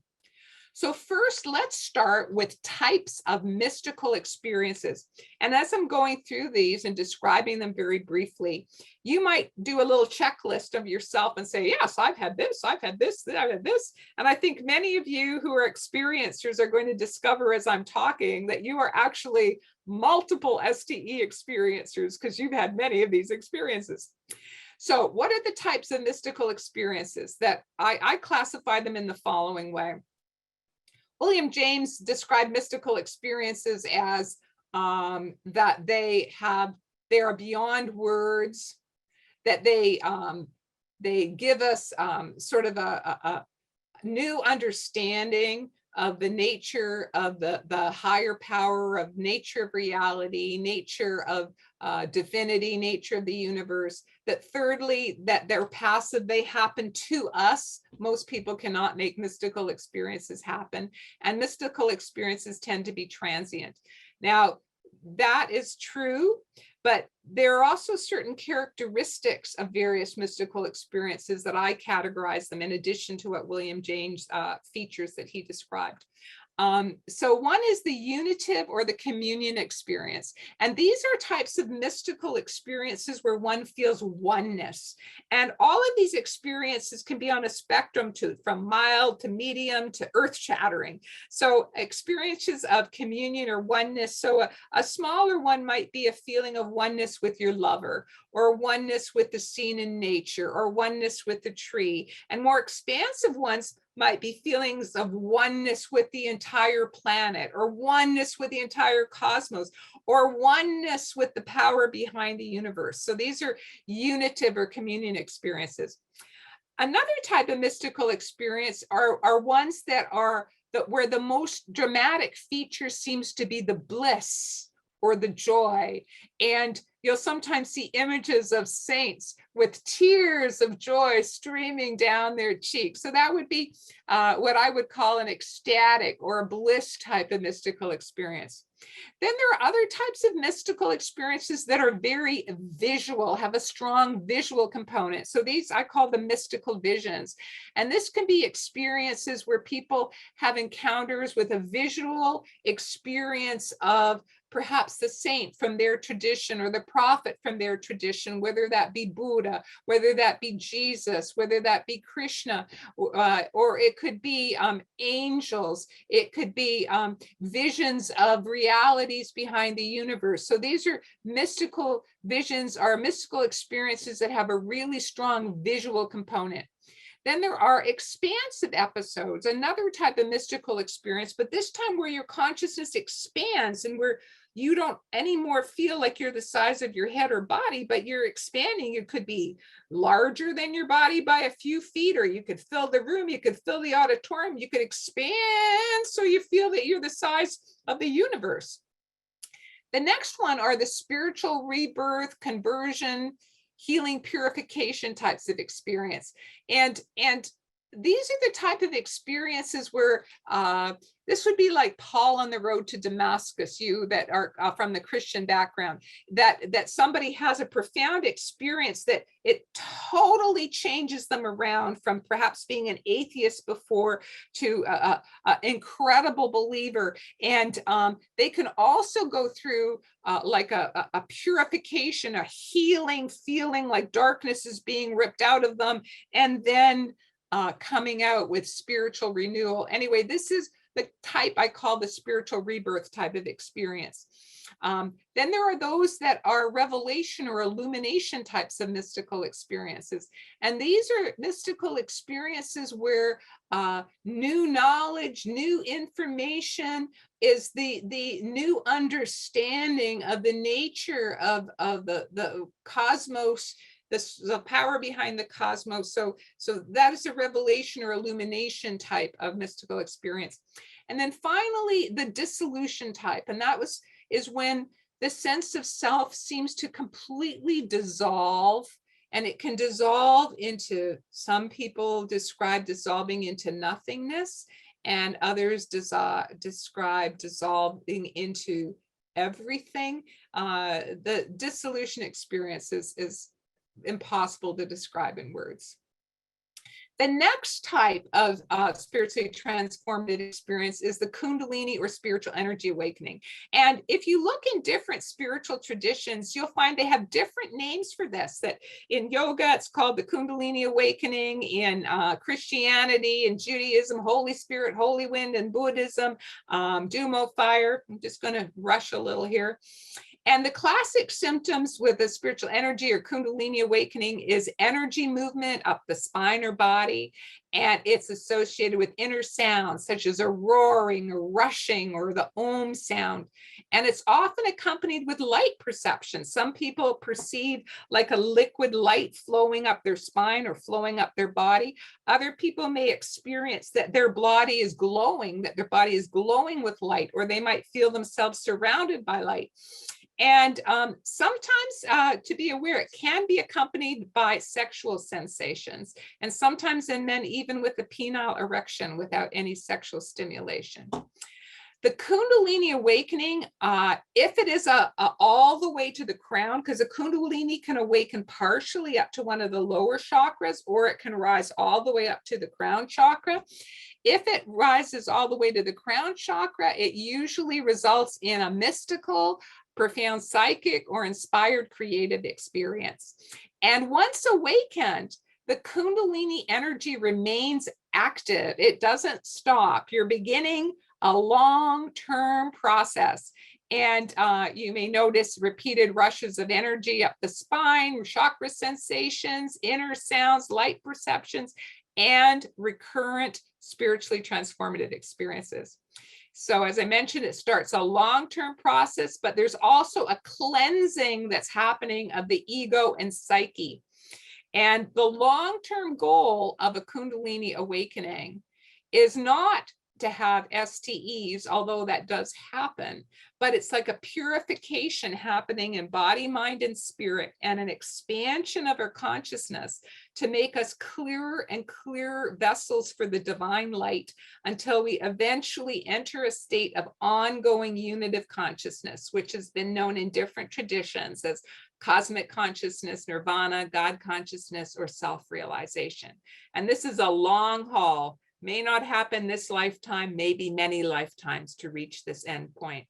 So first, let's start with types of mystical experiences. And as I'm going through these and describing them very briefly, you might do a little checklist of yourself and say, yes, I've had this, I've had this, I've had this. And I think many of you who are experiencers are going to discover as I'm talking that you are actually multiple STE experiencers because you've had many of these experiences. So what are the types of mystical experiences that I classify them in the following way? William James described mystical experiences as that they are beyond words, that they give us sort of a new understanding of the nature of the higher power, of nature of reality, nature of divinity, nature of the universe. That thirdly, that they're passive, they happen to us. Most people cannot make mystical experiences happen, and mystical experiences tend to be transient. Now, that is true, but there are also certain characteristics of various mystical experiences that I categorize them in addition to what William James features that he described. So one is the unitive or the communion experience. And these are types of mystical experiences where one feels oneness. And all of these experiences can be on a spectrum from mild to medium to earth-shattering. So experiences of communion or oneness. So a smaller one might be a feeling of oneness with your lover, or oneness with the scene in nature, or oneness with the tree. And more expansive ones might be feelings of oneness with the entire planet, or oneness with the entire cosmos, or oneness with the power behind the universe. So these are unitive or communion experiences. Another type of mystical experience are ones that where the most dramatic feature seems to be the bliss or the joy. And you'll sometimes see images of saints with tears of joy streaming down their cheeks. So that would be what I would call an ecstatic or a bliss type of mystical experience. Then there are other types of mystical experiences that are very visual, have a strong visual component. So these I call the mystical visions. And this can be experiences where people have encounters with a visual experience of perhaps the saint from their tradition or the prophet from their tradition, whether that be Buddha, whether that be Jesus, whether that be Krishna, or it could be angels, it could be visions of realities behind the universe. So these are mystical visions, are mystical experiences that have a really strong visual component. Then there are expansive episodes, another type of mystical experience, but this time where your consciousness expands and where you don't anymore feel like you're the size of your head or body, but you're expanding. You could be larger than your body by a few feet, or you could fill the room, you could fill the auditorium, you could expand so you feel that you're the size of the universe. The next one are the spiritual rebirth, conversion, healing, purification types of experience. And these are the type of experiences where this would be like Paul on the road to Damascus, you that are from the Christian background, that somebody has a profound experience that it totally changes them around from perhaps being an atheist before to an incredible believer. And they can also go through like a purification, a healing, feeling like darkness is being ripped out of them, and then coming out with spiritual renewal. Anyway, this is the type I call the spiritual rebirth type of experience. Then there are those that are revelation or illumination types of mystical experiences. And these are mystical experiences where new knowledge, new information is the new understanding of the nature of the cosmos, the power behind the cosmos. So that is a revelation or illumination type of mystical experience. And then finally, the dissolution type. And that is when the sense of self seems to completely dissolve, and it can dissolve into, some people describe dissolving into nothingness, and others describe dissolving into everything. The dissolution experience is impossible to describe in words. The next type of spiritually transformative experience is the Kundalini or spiritual energy awakening. And if you look in different spiritual traditions, you'll find they have different names for this. That in yoga, it's called the Kundalini awakening. In Christianity and Judaism, Holy Spirit, Holy Wind, and Buddhism, Dumo fire. I'm just going to rush a little here. And the classic symptoms with the spiritual energy or Kundalini awakening is energy movement up the spine or body. And it's associated with inner sounds such as a roaring or rushing or the Om sound. And it's often accompanied with light perception. Some people perceive like a liquid light flowing up their spine or flowing up their body. Other people may experience that their body is glowing, with light, or they might feel themselves surrounded by light. And sometimes, to be aware, it can be accompanied by sexual sensations, and sometimes in men, even with a penile erection without any sexual stimulation. The Kundalini awakening, if it is all the way to the crown, because a Kundalini can awaken partially up to one of the lower chakras, or it can rise all the way up to the crown chakra. If it rises all the way to the crown chakra, it usually results in a mystical, profound psychic, or inspired creative experience. And once awakened, the Kundalini energy remains active. It doesn't stop. You're beginning a long-term process. And you may notice repeated rushes of energy up the spine, chakra sensations, inner sounds, light perceptions, and recurrent spiritually transformative experiences. So as I mentioned, it starts a long-term process, but there's also a cleansing that's happening of the ego and psyche. And the long-term goal of a Kundalini awakening is not to have STEs, although that does happen, but it's like a purification happening in body, mind, and spirit, and an expansion of our consciousness to make us clearer and clearer vessels for the divine light until we eventually enter a state of ongoing unitive consciousness, which has been known in different traditions as cosmic consciousness, nirvana, God consciousness, or self-realization. And this is a long haul. May not happen this lifetime, maybe many lifetimes to reach this end point.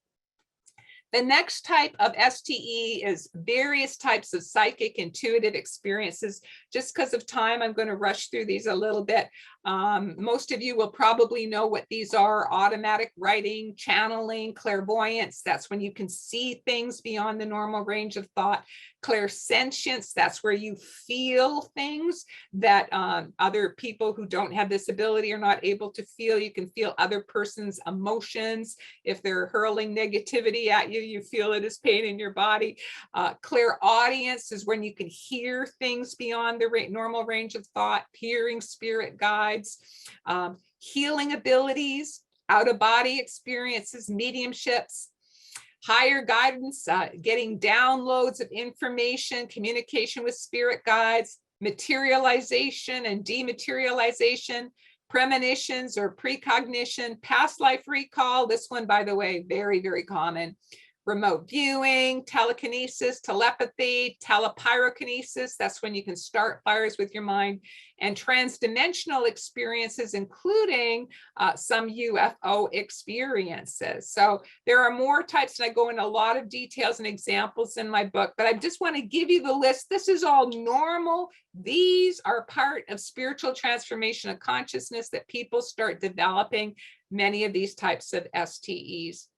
The next type of STE is various types of psychic intuitive experiences. Just because of time, I'm going to rush through these a little bit. Most of you will probably know what these are: automatic writing, channeling, clairvoyance. That's when you can see things beyond the normal range of thought. Clairsentience, that's where you feel things that other people who don't have this ability are not able to feel. You can feel other person's emotions. If they're hurling negativity at you, you feel it as pain in your body. Clairaudience is when you can hear things beyond the normal range of thought, hearing spirit guides. Healing abilities, out-of-body experiences, mediumships, higher guidance, getting downloads of information, communication with spirit guides, materialization and dematerialization, premonitions or precognition, past life recall. This one, by the way, very, very common. Remote viewing, telekinesis, telepathy, telepyrokinesis. That's when you can start fires with your mind. And transdimensional experiences, including some UFO experiences. So there are more types, and I go into a lot of details and examples in my book, but I just want to give you the list. This is all normal. These are part of spiritual transformation of consciousness that people start developing. many of these types of STEs.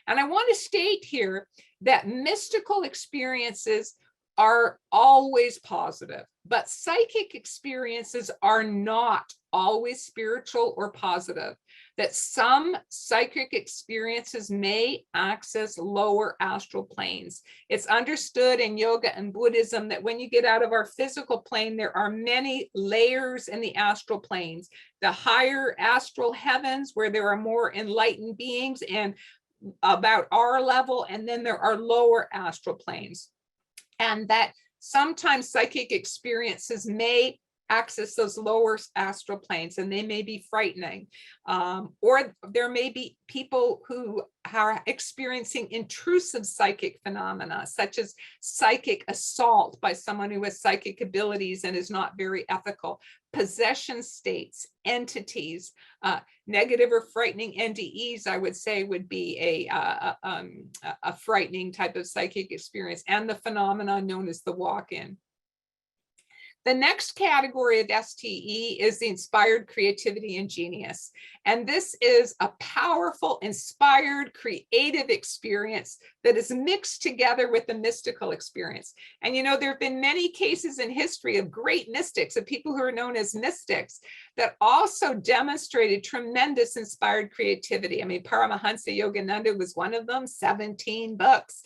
And I want to state here that mystical experiences are always positive, but psychic experiences are not always spiritual or positive, that some psychic experiences may access lower astral planes. It's understood in yoga and Buddhism that when you get out of our physical plane, there are many layers in the astral planes. The higher astral heavens, where there are more enlightened beings and about our level, and then there are lower astral planes. And that sometimes psychic experiences may access those lower astral planes, and they may be frightening. Or there may be people who are experiencing intrusive psychic phenomena, such as psychic assault by someone who has psychic abilities and is not very ethical, possession states, entities, negative or frightening NDEs, I would say, would be a frightening type of psychic experience, and the phenomenon known as the walk-in. The next category of STE is the inspired creativity and genius. And this is a powerful, inspired, creative experience that is mixed together with the mystical experience. And you know, there have been many cases in history of great mystics, of people who are known as mystics, that also demonstrated tremendous inspired creativity. I mean, Paramahansa Yogananda was one of them, 17 books.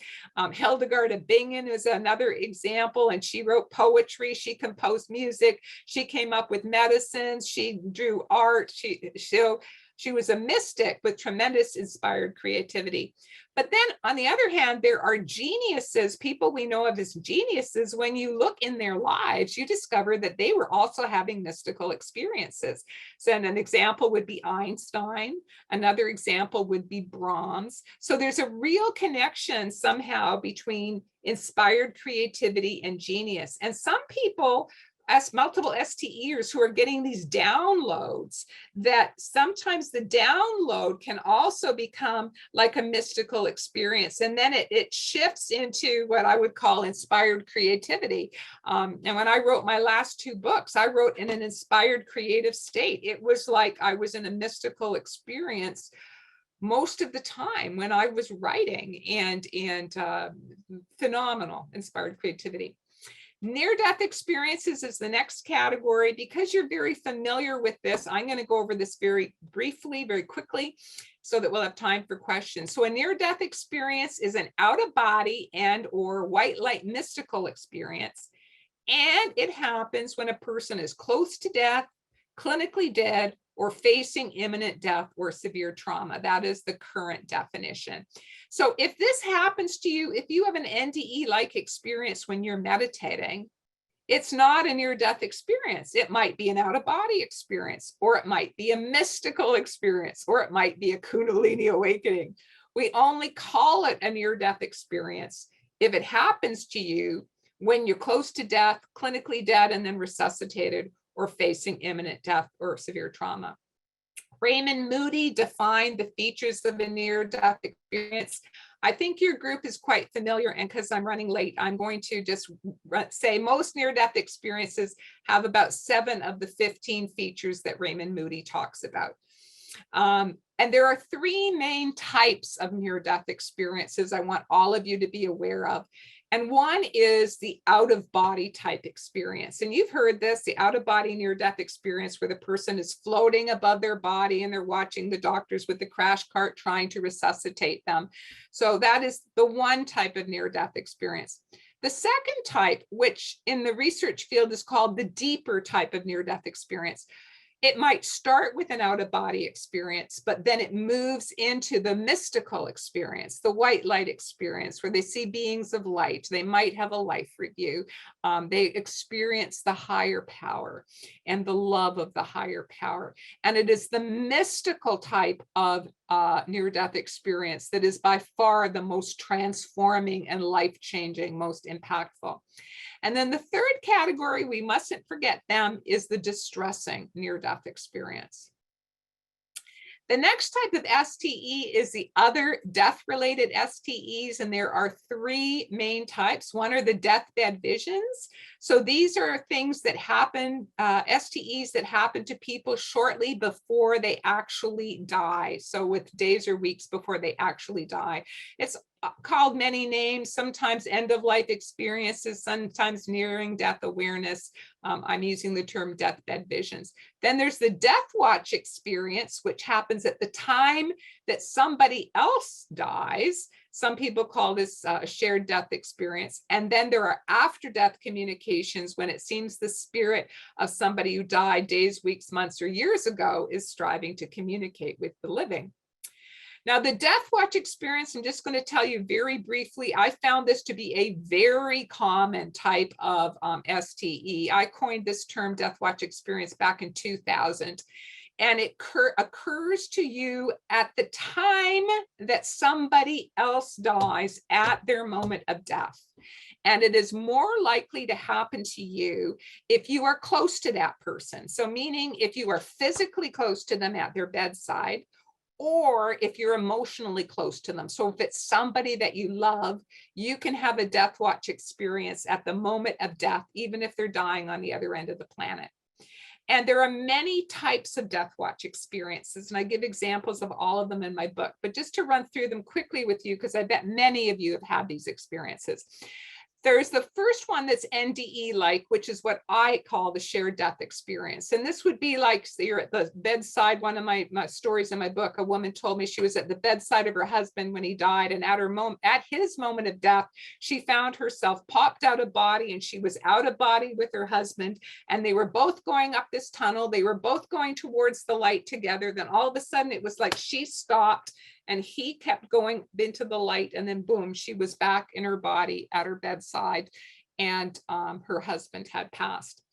Hildegard of Bingen is another example, and she wrote poetry, she composed music, she came up with medicines, she drew art, she was a mystic with tremendous inspired creativity. But then on the other hand, there are geniuses, people we know of as geniuses. When you look in their lives, you discover that they were also having mystical experiences. So an example would be Einstein. Another example would be Brahms. So there's a real connection somehow between inspired creativity and genius. And some people, as multiple STEers who are getting these downloads, that sometimes the download can also become like a mystical experience. And then it shifts into what I would call inspired creativity. And when I wrote my last 2 books, I wrote in an inspired creative state. It was like I was in a mystical experience most of the time when I was writing, and phenomenal inspired creativity. Near-death experiences is the next category. Because you're very familiar with this, I'm going to go over this very briefly, very quickly, so that we'll have time for questions. So a near-death experience is an out-of-body and or white light mystical experience. And it happens when a person is close to death, clinically dead, or facing imminent death or severe trauma. That is the current definition. So if this happens to you, if you have an NDE-like experience when you're meditating, it's not a near-death experience. It might be an out-of-body experience, or it might be a mystical experience, or it might be a Kundalini awakening. We only call it a near-death experience if it happens to you when you're close to death, clinically dead, and then resuscitated, or facing imminent death or severe trauma. Raymond Moody defined the features of a near-death experience. I think your group is quite familiar, and because I'm running late, I'm going to just say most near-death experiences have about 7 of the 15 features that Raymond Moody talks about. And there are 3 main types of near-death experiences I want all of you to be aware of. And one is the out-of-body type experience. And you've heard this, the out-of-body near-death experience, where the person is floating above their body and they're watching the doctors with the crash cart trying to resuscitate them. So that is the one type of near-death experience. The second type, which in the research field is called the deeper type of near-death experience, it might start with an out-of-body experience, but then it moves into the mystical experience, the white light experience, where they see beings of light. They might have a life review. They experience the higher power and the love of the higher power. And it is the mystical type of near-death experience that is by far the most transforming and life-changing, most impactful. And then the third category, we mustn't forget them, is the distressing near-death experience. The next type of STE is the other death-related STEs, and there are three main types. One are the deathbed visions. So these are things that happen, STEs that happen to people shortly before they actually die. So with days or weeks before they actually die. It's called many names, sometimes end-of-life experiences, sometimes nearing death awareness. I'm using the term deathbed visions. Then there's the death watch experience, which happens at the time that somebody else dies. Some people call this a shared death experience. And then there are after-death communications when it seems the spirit of somebody who died days, weeks, months, or years ago is striving to communicate with the living. Now, the death watch experience, I'm just going to tell you very briefly, I found this to be a very common type of STE. I coined this term death watch experience back in 2000. And it occurs to you at the time that somebody else dies at their moment of death. And it is more likely to happen to you if you are close to that person. So meaning if you are physically close to them at their bedside, or if you're emotionally close to them. So if it's somebody that you love, you can have a death watch experience at the moment of death, even if they're dying on the other end of the planet. And there are many types of death watch experiences, and I give examples of all of them in my book, but just to run through them quickly with you, because I bet many of you have had these experiences. There's the first one that's NDE-like, which is what I call the shared death experience. And this would be like you're at the bedside. One of my stories in my book, a woman told me she was at the bedside of her husband when he died. And at his moment of death, she found herself popped out of body, and she was out of body with her husband. And they were both going up this tunnel. They were both going towards the light together. Then all of a sudden it was like she stopped and he kept going into the light, and then boom, she was back in her body at her bedside, and her husband had passed.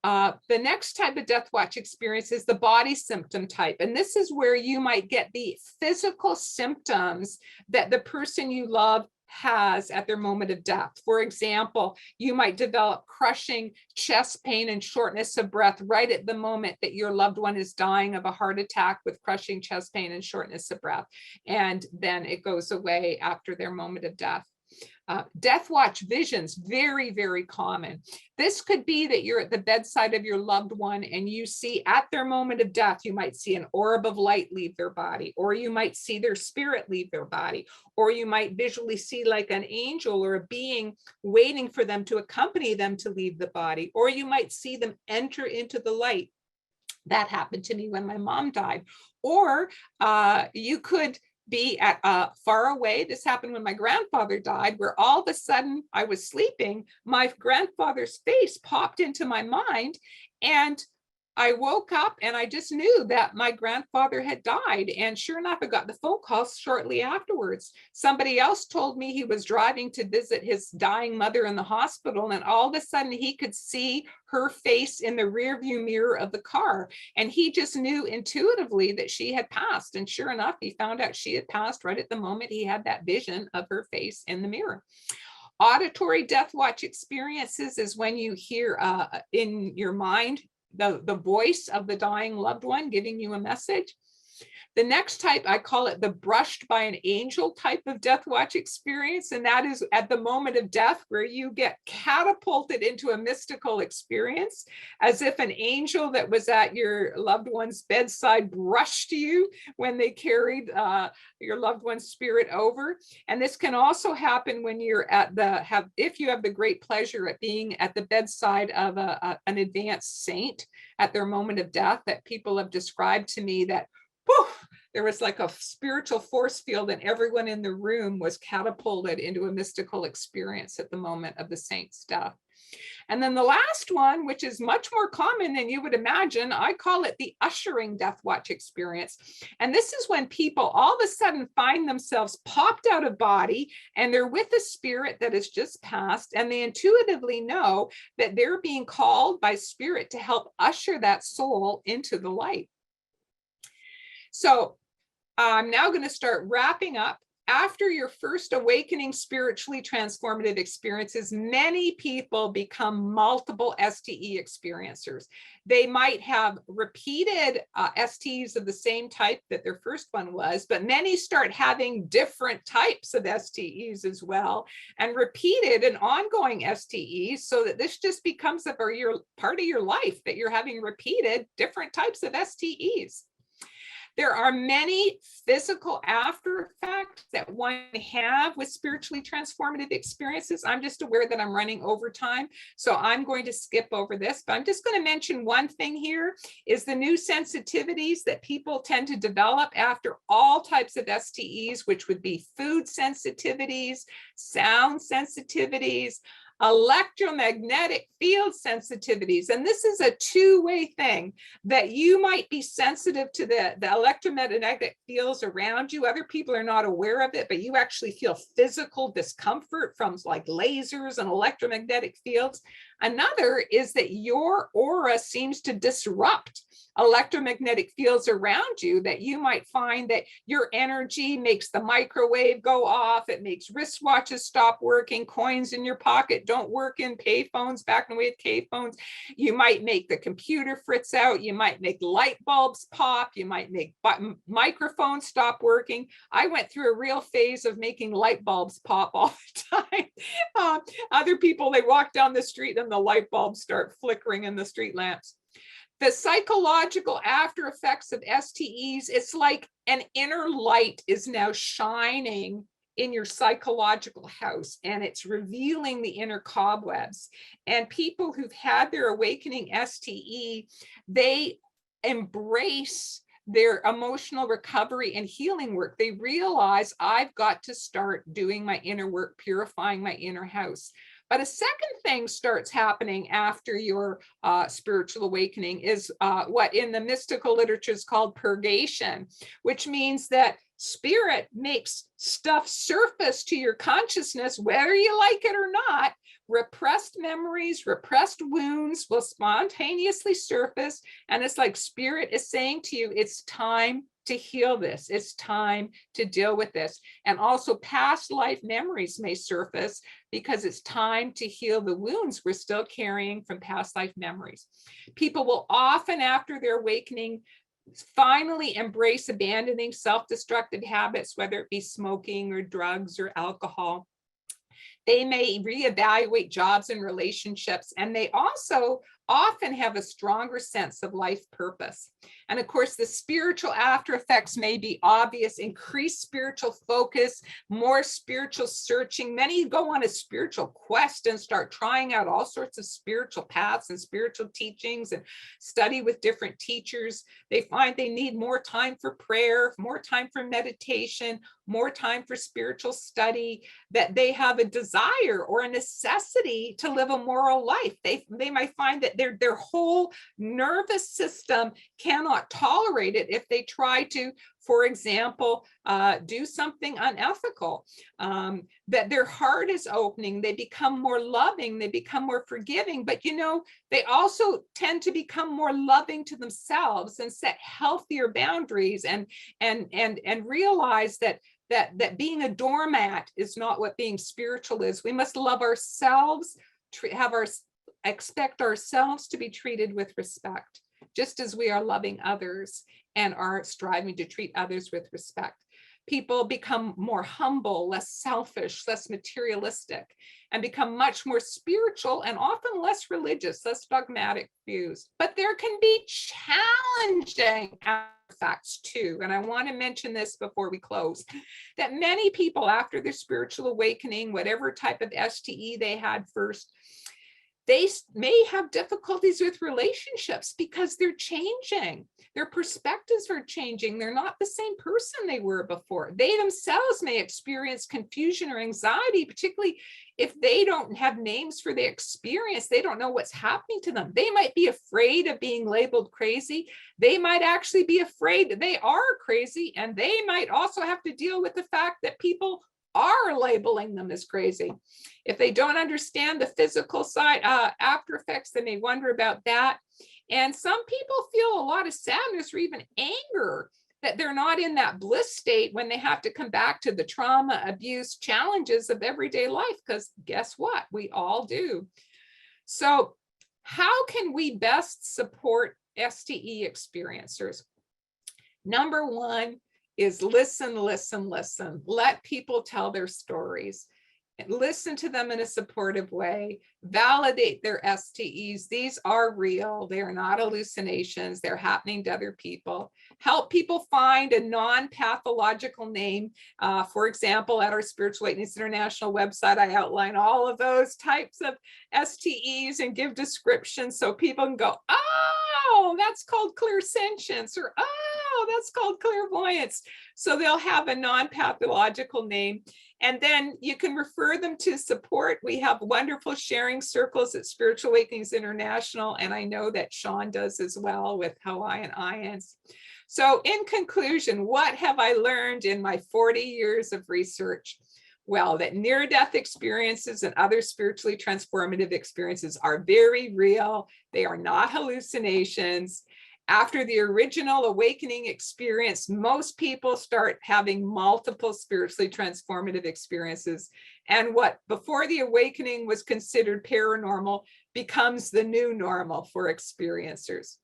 The next type of death watch experience is the body symptom type. And this is where you might get the physical symptoms that the person you love has at their moment of death. For example, you might develop crushing chest pain and shortness of breath right at the moment that your loved one is dying of a heart attack with crushing chest pain and shortness of breath. And then it goes away after their moment of death. Death watch visions, very, very common. This could be that you're at the bedside of your loved one and you see at their moment of death, you might see an orb of light leave their body, or you might see their spirit leave their body, or you might visually see like an angel or a being waiting for them to accompany them to leave the body, or you might see them enter into the light. That happened to me when my mom died. Or you could be at far away. This happened when my grandfather died, where all of a sudden I was sleeping, my grandfather's face popped into my mind, and I woke up and I just knew that my grandfather had died. And sure enough, I got the phone call shortly afterwards. Somebody else told me he was driving to visit his dying mother in the hospital, and all of a sudden he could see her face in the rearview mirror of the car. And he just knew intuitively that she had passed. And sure enough, he found out she had passed right at the moment he had that vision of her face in the mirror. Auditory death watch experiences is when you hear in your mind the voice of the dying loved one giving you a message. The next type, I call it the brushed by an angel type of death watch experience. And that is at the moment of death where you get catapulted into a mystical experience, as if an angel that was at your loved one's bedside brushed you when they carried your loved one's spirit over. And this can also happen when you're if you have the great pleasure at being at the bedside of an advanced saint at their moment of death, that people have described to me that there was like a spiritual force field and everyone in the room was catapulted into a mystical experience at the moment of the saint's death. And then the last one, which is much more common than you would imagine, I call it the ushering death watch experience. And this is when people all of a sudden find themselves popped out of body and they're with a spirit that has just passed, and they intuitively know that they're being called by spirit to help usher that soul into the light. So I'm now going to start wrapping up. after your first awakening spiritually transformative experiences, many people become multiple STE experiencers. They might have repeated STs of the same type that their first one was, but many start having different types of STEs as well, and repeated and ongoing STEs, so that this just becomes a part of your life, that you're having repeated different types of STEs. There are many physical after effects that one have with spiritually transformative experiences. I'm just aware that I'm running over time, so I'm going to skip over this, but I'm just going to mention one thing here is the new sensitivities that people tend to develop after all types of STEs, which would be food sensitivities, sound sensitivities, electromagnetic field sensitivities. And this is a two-way thing, that you might be sensitive to the electromagnetic fields around you. Other people are not aware of it, but you actually feel physical discomfort from like lasers and electromagnetic fields. Another is that your aura seems to disrupt electromagnetic fields around you, that you might find that your energy makes the microwave go off, it makes wristwatches stop working, coins in your pocket don't work in payphones, back when we had K phones. You might make the computer fritz out, you might make light bulbs pop, you might make microphones stop working. I went through a real phase of making light bulbs pop all the time. Other people, they walk down the street and the light bulbs start flickering in the street lamps. The psychological after effects of STEs, it's like an inner light is now shining in your psychological house, and it's revealing the inner cobwebs. And people who've had their awakening STE, they embrace their emotional recovery and healing work. They realize, I've got to start doing my inner work, purifying my inner house. But a second thing starts happening after your spiritual awakening is what in the mystical literature is called purgation, which means that spirit makes stuff surface to your consciousness, whether you like it or not. Repressed memories, repressed wounds will spontaneously surface. And it's like spirit is saying to you, it's time to heal this. It's time to deal with this. And also past life memories may surface because it's time to heal the wounds we're still carrying from past life memories. People will often, after their awakening, finally embrace abandoning self-destructive habits, whether it be smoking or drugs or alcohol. They may reevaluate jobs and relationships, and they also often have a stronger sense of life purpose. And of course, the spiritual after effects may be obvious: increased spiritual focus, more spiritual searching. Many go on a spiritual quest and start trying out all sorts of spiritual paths and spiritual teachings and study with different teachers. They find they need more time for prayer, more time for meditation, more time for spiritual study, that they have a desire or a necessity to live a moral life. They might find that their whole nervous system cannot tolerate it if they try to, for example, do something unethical. That their heart is opening, they become more loving, they become more forgiving, but they also tend to become more loving to themselves and set healthier boundaries and realize that being a doormat is not what being spiritual is. We must love ourselves, expect ourselves to be treated with respect, just as we are loving others and are striving to treat others with respect. People become more humble, less selfish, less materialistic, and become much more spiritual and often less religious, less dogmatic views. But there can be challenging facts too. And I want to mention this before we close, that many people after their spiritual awakening, whatever type of STE they had first, they may have difficulties with relationships because they're changing. Their perspectives are changing. They're not the same person they were before. They themselves may experience confusion or anxiety, particularly if they don't have names for the experience. They don't know what's happening to them. They might be afraid of being labeled crazy. They might actually be afraid that they are crazy. And they might also have to deal with the fact that people are labeling them as crazy. If they don't understand the physical side, after effects, they may wonder about that. And some people feel a lot of sadness or even anger that they're not in that bliss state when they have to come back to the trauma, abuse, challenges of everyday life, because guess what? We all do. So how can we best support STE experiencers? Number one is listen, listen, listen. Let people tell their stories. Listen to them in a supportive way, validate their STEs. These are real. They are not hallucinations. They're happening to other people. Help people find a non-pathological name. For example, at our Spiritual Awakenings International website, I outline all of those types of STEs and give descriptions so people can go, oh, that's called clairsentience, or oh, that's called clairvoyance. So they'll have a non-pathological name. And then you can refer them to support. We have wonderful sharing circles at Spiritual Awakenings International, and I know that Sean does as well with Hawaiian Ions. So in conclusion, what have I learned in my 40 years of research? Well, that near-death experiences and other spiritually transformative experiences are very real. They are not hallucinations. After the original awakening experience, most people start having multiple spiritually transformative experiences. And what before the awakening was considered paranormal becomes the new normal for experiencers.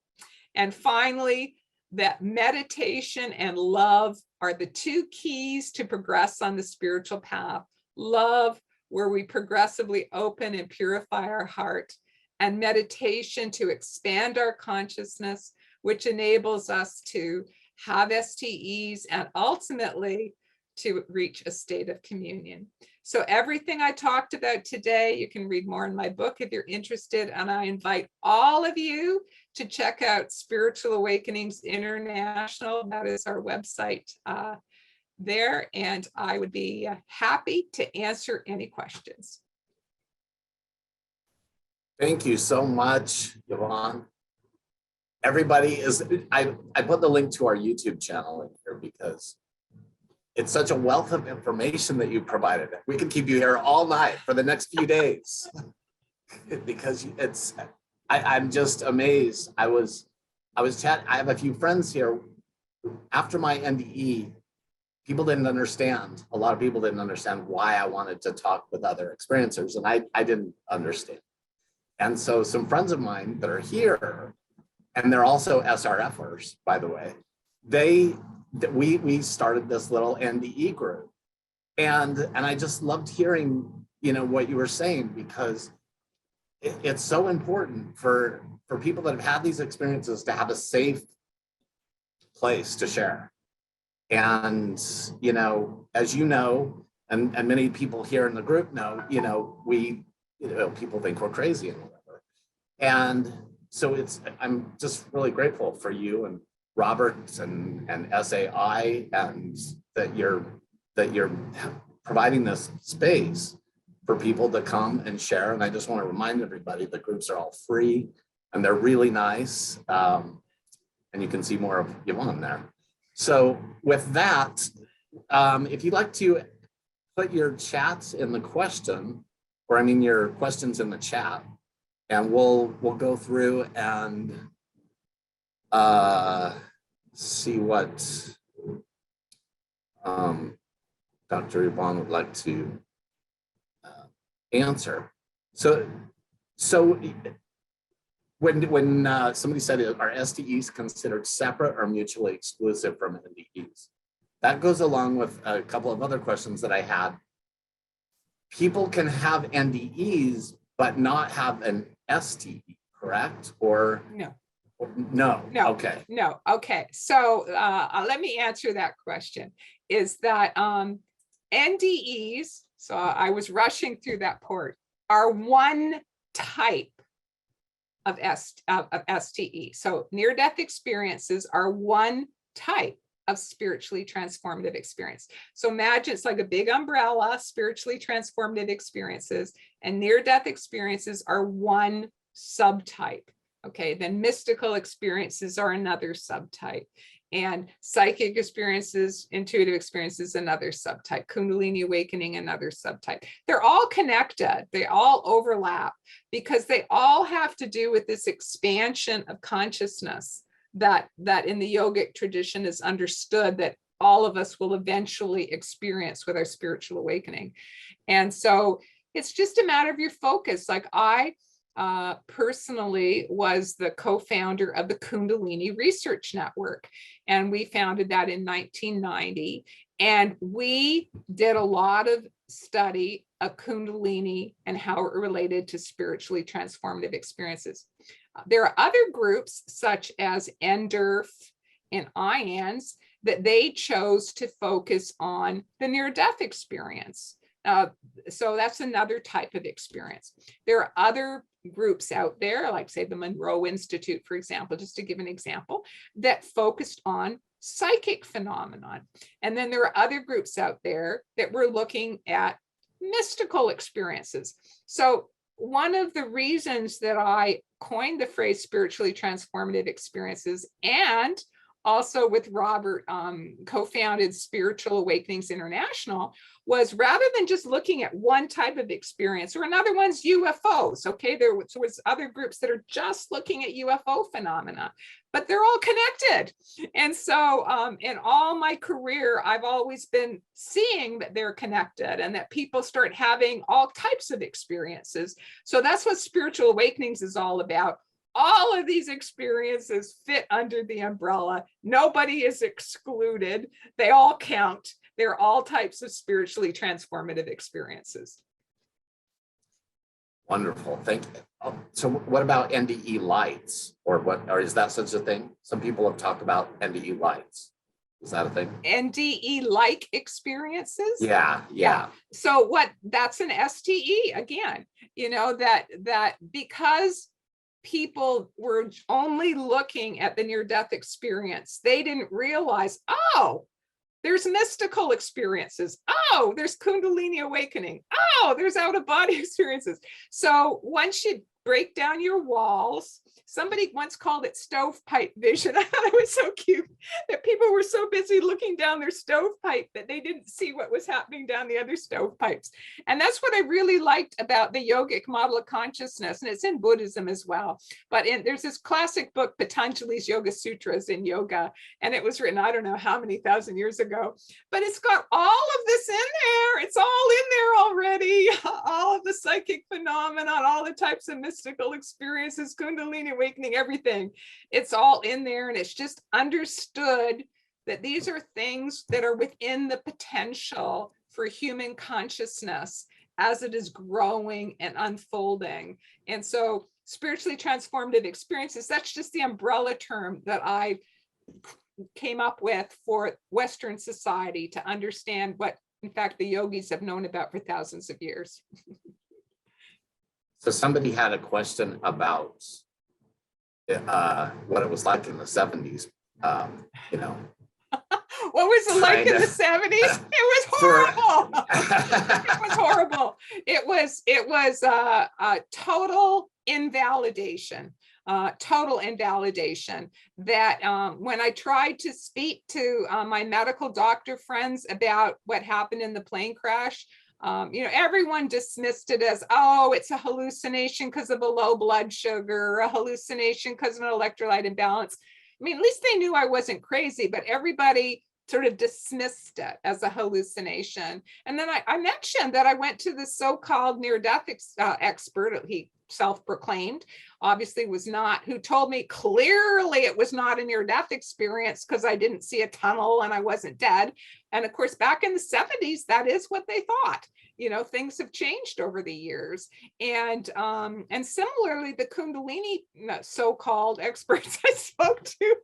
And finally, that meditation and love are the two keys to progress on the spiritual path. Love, where we progressively open and purify our heart, and meditation to expand our consciousness, which enables us to have STEs and ultimately to reach a state of communion. So everything I talked about today, you can read more in my book if you're interested. And I invite all of you to check out Spiritual Awakenings International. That is our website there. And I would be happy to answer any questions. Thank you so much, Yvonne. Everybody is, I put the link to our YouTube channel in here because it's such a wealth of information that you provided. We could keep you here all night for the next few days because it's, I'm just amazed. I was chatting, I have a few friends here. After my NDE, people didn't understand. A lot of people didn't understand why I wanted to talk with other experiencers, and I didn't understand. And so some friends of mine that are here, and they're also SRFers, by the way, we started this little NDE group. And I just loved hearing, what you were saying, because it's so important for people that have had these experiences to have a safe place to share. And, as you know, and many people here in the group know, people think we're crazy and whatever. And so I'm just really grateful for you and Robert and SAI, and that you're providing this space for people to come and share. And I just want to remind everybody the groups are all free and they're really nice. And you can see more of Yvonne there. So with that, if you'd like to put your chats in the question, or your questions in the chat, and we'll go through and see what Dr. Yvonne would like to answer. So when somebody said, are STEs considered separate or mutually exclusive from NDEs? That goes along with a couple of other questions that I had. People can have NDEs but not have an STE, correct? Or No. No. No. Okay. No. Okay. So let me answer that question. Is that NDEs, so I was rushing through that part, are one type of STE. So near-death experiences are one type of spiritually transformative experience. So imagine it's like a big umbrella, spiritually transformative experiences, and near-death experiences are one subtype. Okay, then mystical experiences are another subtype, and psychic experiences, intuitive experiences, another subtype, Kundalini awakening, another subtype. They're all connected, they all overlap, because they all have to do with this expansion of consciousness that in the yogic tradition is understood that all of us will eventually experience with our spiritual awakening. And so it's just a matter of your focus. Like I personally was the co-founder of the Kundalini Research Network, and we founded that in 1990. And we did a lot of study of Kundalini and how it related to spiritually transformative experiences. There are other groups such as NDERF and IANDS that they chose to focus on the near-death experience. So that's another type of experience. There are other groups out there, like say the Monroe Institute, for example, just to give an example, that focused on psychic phenomenon. And then there are other groups out there that were looking at mystical experiences. So one of the reasons that I coined the phrase spiritually transformative experiences, and also with Robert co-founded Spiritual Awakenings International, was rather than just looking at one type of experience, or another one's UFOs, okay? There was other groups that are just looking at UFO phenomena, but they're all connected. And so in all my career, I've always been seeing that they're connected and that people start having all types of experiences. So that's what Spiritual Awakenings is all about. All of these experiences fit under the umbrella. Nobody is excluded. They all count. They're all types of spiritually transformative experiences. Wonderful, thank you. Oh, so what about NDE lights, or is that such a thing? Some people have talked about NDE lights. Is that a thing? NDE-like experiences? Yeah. So that's an STE again, that because people were only looking at the near-death experience, they didn't realize, oh, there's mystical experiences. Oh, there's Kundalini awakening. Oh, there's out-of-body experiences. So once you break down your walls, somebody once called it stovepipe vision. I thought it was so cute that people were so busy looking down their stovepipe that they didn't see what was happening down the other stovepipes. And that's what I really liked about the yogic model of consciousness. And it's in Buddhism as well. But there's this classic book, Patanjali's Yoga Sutras in Yoga. And it was written, I don't know how many thousand years ago, but it's got all of this in there. It's all in there already. All of the psychic phenomenon, all the types of mystical experiences, Kundalini awakening, everything. It's all in there, and it's just understood that these are things that are within the potential for human consciousness as it is growing and unfolding. And so spiritually transformative experiences, that's just the umbrella term that I came up with for Western society to understand what, in fact, the yogis have known about for thousands of years. So somebody had a question about what it was like in the 70s. What was it like in the 70s? It was horrible. It was horrible. It was a total invalidation. Total invalidation that when I tried to speak to my medical doctor friends about what happened in the plane crash, everyone dismissed it as, oh, it's a hallucination because of a low blood sugar, or a hallucination because of an electrolyte imbalance. I mean, at least they knew I wasn't crazy, but everybody sort of dismissed it as a hallucination. And then I mentioned that I went to the so-called near-death expert, he self-proclaimed, obviously was not, who told me clearly it was not a near-death experience because I didn't see a tunnel and I wasn't dead. And of course, back in the 70s, that is what they thought. Things have changed over the years. And similarly, the Kundalini so-called experts I spoke to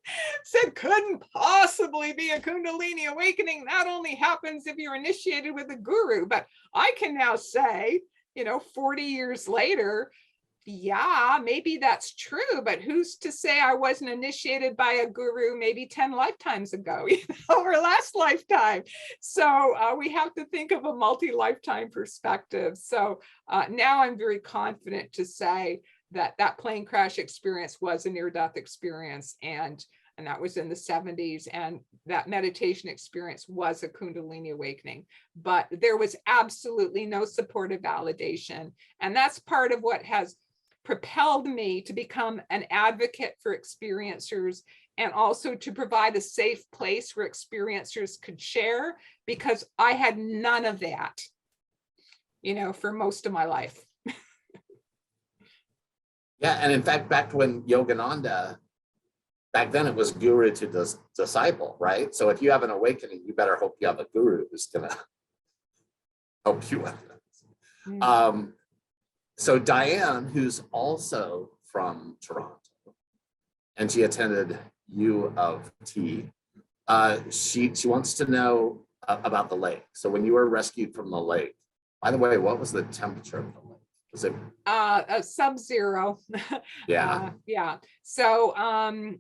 said couldn't possibly be a Kundalini awakening. That only happens if you're initiated with a guru. But I can now say, 40 years later, yeah, maybe that's true, but who's to say I wasn't initiated by a guru maybe 10 lifetimes ago, or last lifetime? So we have to think of a multi-lifetime perspective. So now I'm very confident to say that that plane crash experience was a near-death experience, and that was in the 70s, and that meditation experience was a Kundalini awakening. But there was absolutely no supportive validation, and that's part of what has propelled me to become an advocate for experiencers and also to provide a safe place where experiencers could share, because I had none of that, for most of my life. Yeah, and in fact, back when Yogananda, back then it was guru to disciple, right? So if you have an awakening, you better hope you have a guru who's gonna help you with it. Mm. So Diane, who's also from Toronto, and she attended U of T, she wants to know about the lake. So when you were rescued from the lake, by the way, what was the temperature of the lake? Was it A sub-zero. yeah? Yeah. So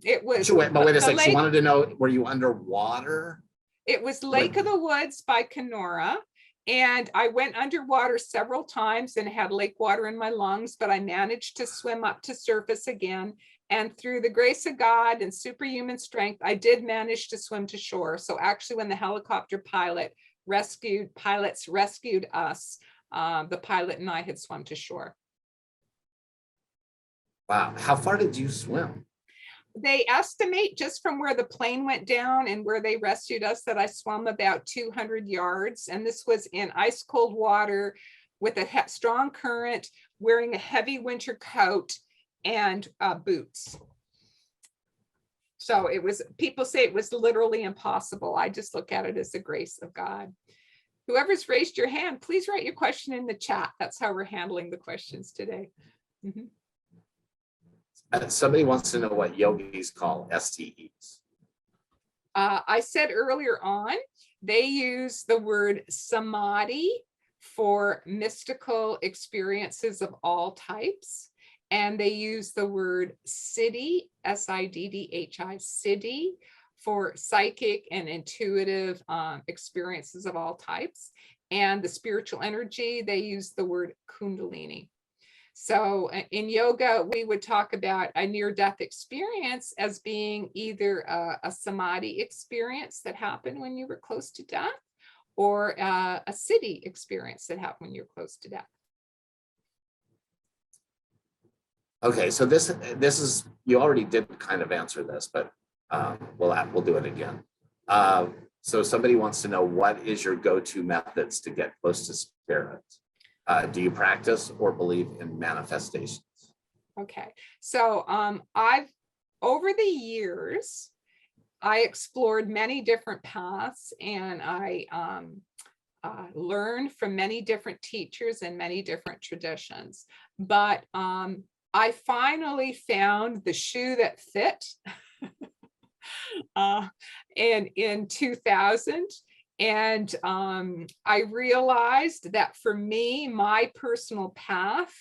it was Wait a the second. She lake. wanted to know, were you underwater? It was Lake of the Woods by Kenora. And I went underwater several times and had lake water in my lungs, but I managed to swim up to surface again. And through the grace of God and superhuman strength, I did manage to swim to shore. So actually, when the helicopter pilots rescued us, the pilot and I had swum to shore. Wow. How far did you swim? They estimate just from where the plane went down and where they rescued us that I swam about 200 yards. And this was in ice cold water with a strong current, wearing a heavy winter coat and boots. So people say it was literally impossible. I just look at it as the grace of God. Whoever's raised your hand, please write your question in the chat. That's how we're handling the questions today. Mm-hmm. Somebody wants to know what yogis call STEs. I said earlier on, they use the word samadhi for mystical experiences of all types. And they use the word siddhi, SIDDHI, siddhi, for psychic and intuitive experiences of all types. And the spiritual energy, they use the word kundalini. So in yoga, we would talk about a near-death experience as being either a samadhi experience that happened when you were close to death, or a siddhi experience that happened when you're close to death. Okay, so this is, you already did kind of answer this, but we'll do it again. So somebody wants to know, what is your go-to methods to get close to spirit? Do you practice or believe in manifestations? Okay, so over the years, I explored many different paths, and I learned from many different teachers and many different traditions. But I finally found the shoe that fit in 2000. And I realized that for me, my personal path,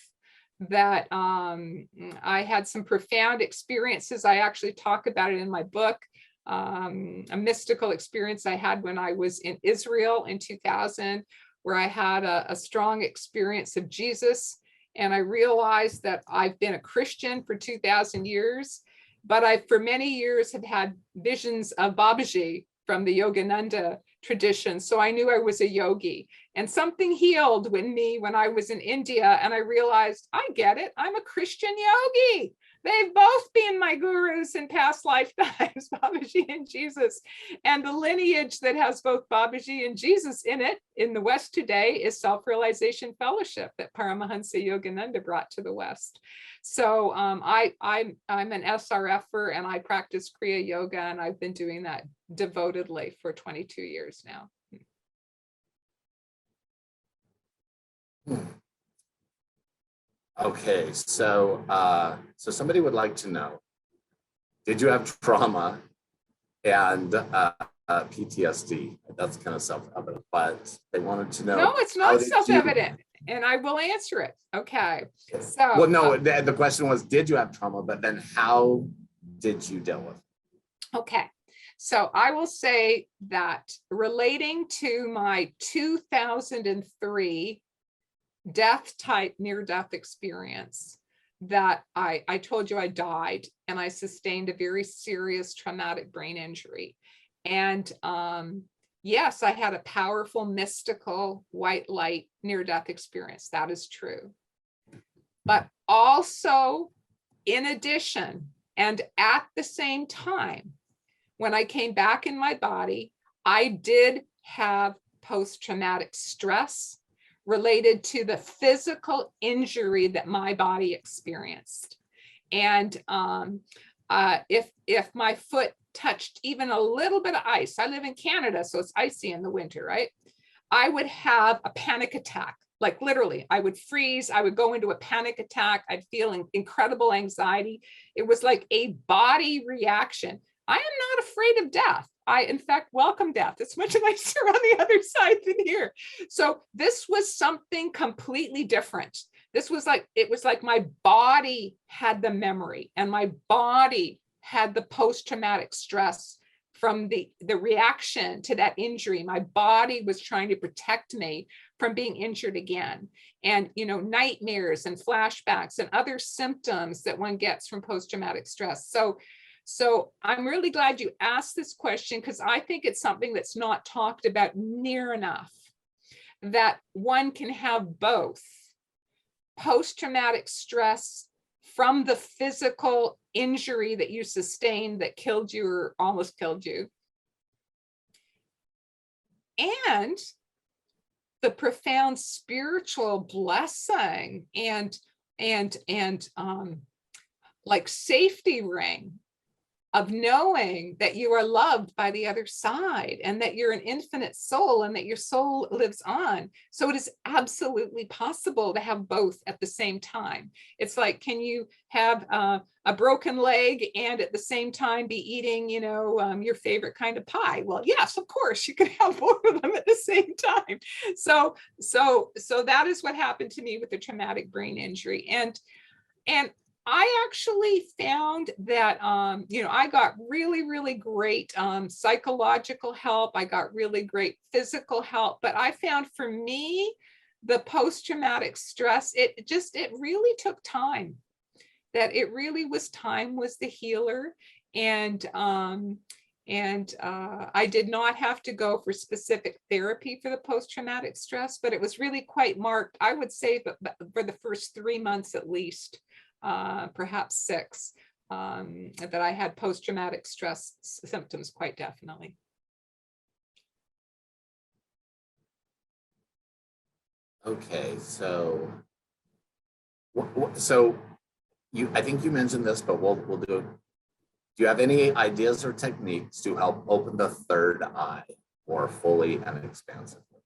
that I had some profound experiences. I actually talk about it in my book, a mystical experience I had when I was in Israel in 2000, where I had a strong experience of Jesus. And I realized that I've been a Christian for 2000 years, but I, for many years, have had visions of Babaji from the Yogananda tradition. So I knew I was a yogi, and something healed in me when I was in India. And I realized, I get it. I'm a Christian yogi. They've both been my gurus in past lifetimes, Babaji and Jesus. And the lineage that has both Babaji and Jesus in it in the West today is Self-Realization Fellowship that Paramahansa Yogananda brought to the West. So I'm an SRFer, and I practice Kriya Yoga, and I've been doing that devotedly for 22 years now. Okay, so somebody would like to know, did you have trauma and PTSD? That's kind of self-evident, but they wanted to know. No, it's not self-evident, and I will answer it. Okay, so. Well, no, the question was, did you have trauma, but then how did you deal with it? Okay, so I will say that relating to my 2003 death type near-death experience, that I told you I died and I sustained a very serious traumatic brain injury. And yes, I had a powerful mystical white light near-death experience. That is true. But also, in addition, And at the same time, when I came back in my body, I did have post-traumatic stress related to the physical injury that my body experienced. And if my foot touched even a little bit of ice, I live in Canada, so it's icy in the winter, right? I would have a panic attack. Like literally, I would freeze. I would go into a panic attack. I'd feel incredible anxiety. It was like a body reaction. I am not afraid of death. I, in fact, welcome death. It's much nicer on the other side than here. So this was something completely different. This was like, it was like my body had the memory and my body had the post-traumatic stress from the reaction to that injury. My body was trying to protect me from being injured again. And, you know, nightmares and flashbacks and other symptoms that one gets from post-traumatic stress. So I'm really glad you asked this question, because I think it's something that's not talked about near enough, that one can have both post-traumatic stress from the physical injury that you sustained that killed you or almost killed you, and the profound spiritual blessing and like safety ring of knowing that you are loved by the other side and that you're an infinite soul and that your soul lives on. So it is absolutely possible to have both at the same time. It's like, can you have a broken leg and at the same time be eating, you know, your favorite kind of pie? Well, yes, of course, you can have both of them at the same time. So that is what happened to me with the traumatic brain injury. And I actually found that, you know, I got really, really great psychological help. I got really great physical help, but I found for me, the post-traumatic stress, it really took time. That it really was time was the healer. And I did not have to go for specific therapy for the post-traumatic stress, but it was really quite marked, I would say, but for the first 3 months at least. Perhaps 6, that I had post-traumatic stress symptoms quite definitely. Okay, so I think you mentioned this, but we'll do it. Do you have any ideas or techniques to help open the third eye more fully and expansively?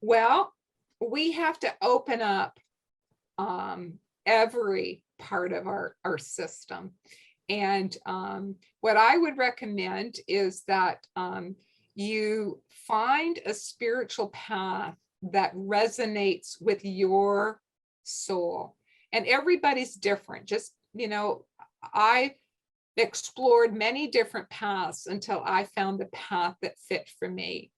Well, we have to open up every part of our system. And what I would recommend is that you find a spiritual path that resonates with your soul. And everybody's different. Just, you know, I explored many different paths until I found the path that fit for me.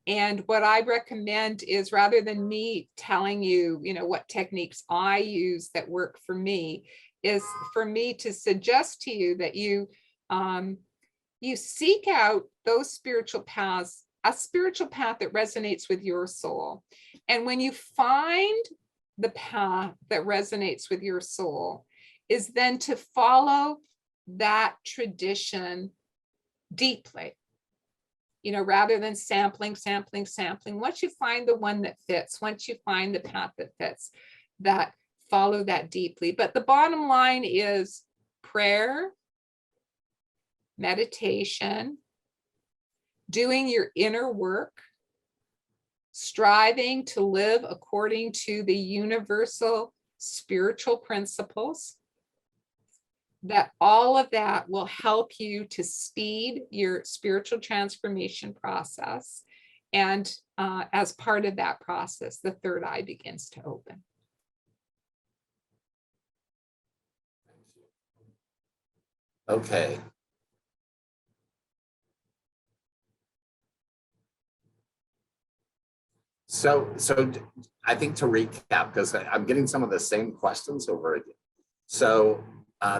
And what I recommend is, rather than me telling you, you know, what techniques I use that work for me, is for me to suggest to you that you seek out those spiritual paths, a spiritual path that resonates with your soul. And when you find the path that resonates with your soul, is then to follow that tradition deeply. You know, rather than sampling. Once you find the one that fits, once you find the path that fits, that follow that deeply. But the bottom line is prayer, meditation, doing your inner work, striving to live according to the universal spiritual principles, that all of that will help you to speed your spiritual transformation process. And as part of that process, the third eye begins to open. Okay. So I think to recap, because I'm getting some of the same questions over again. So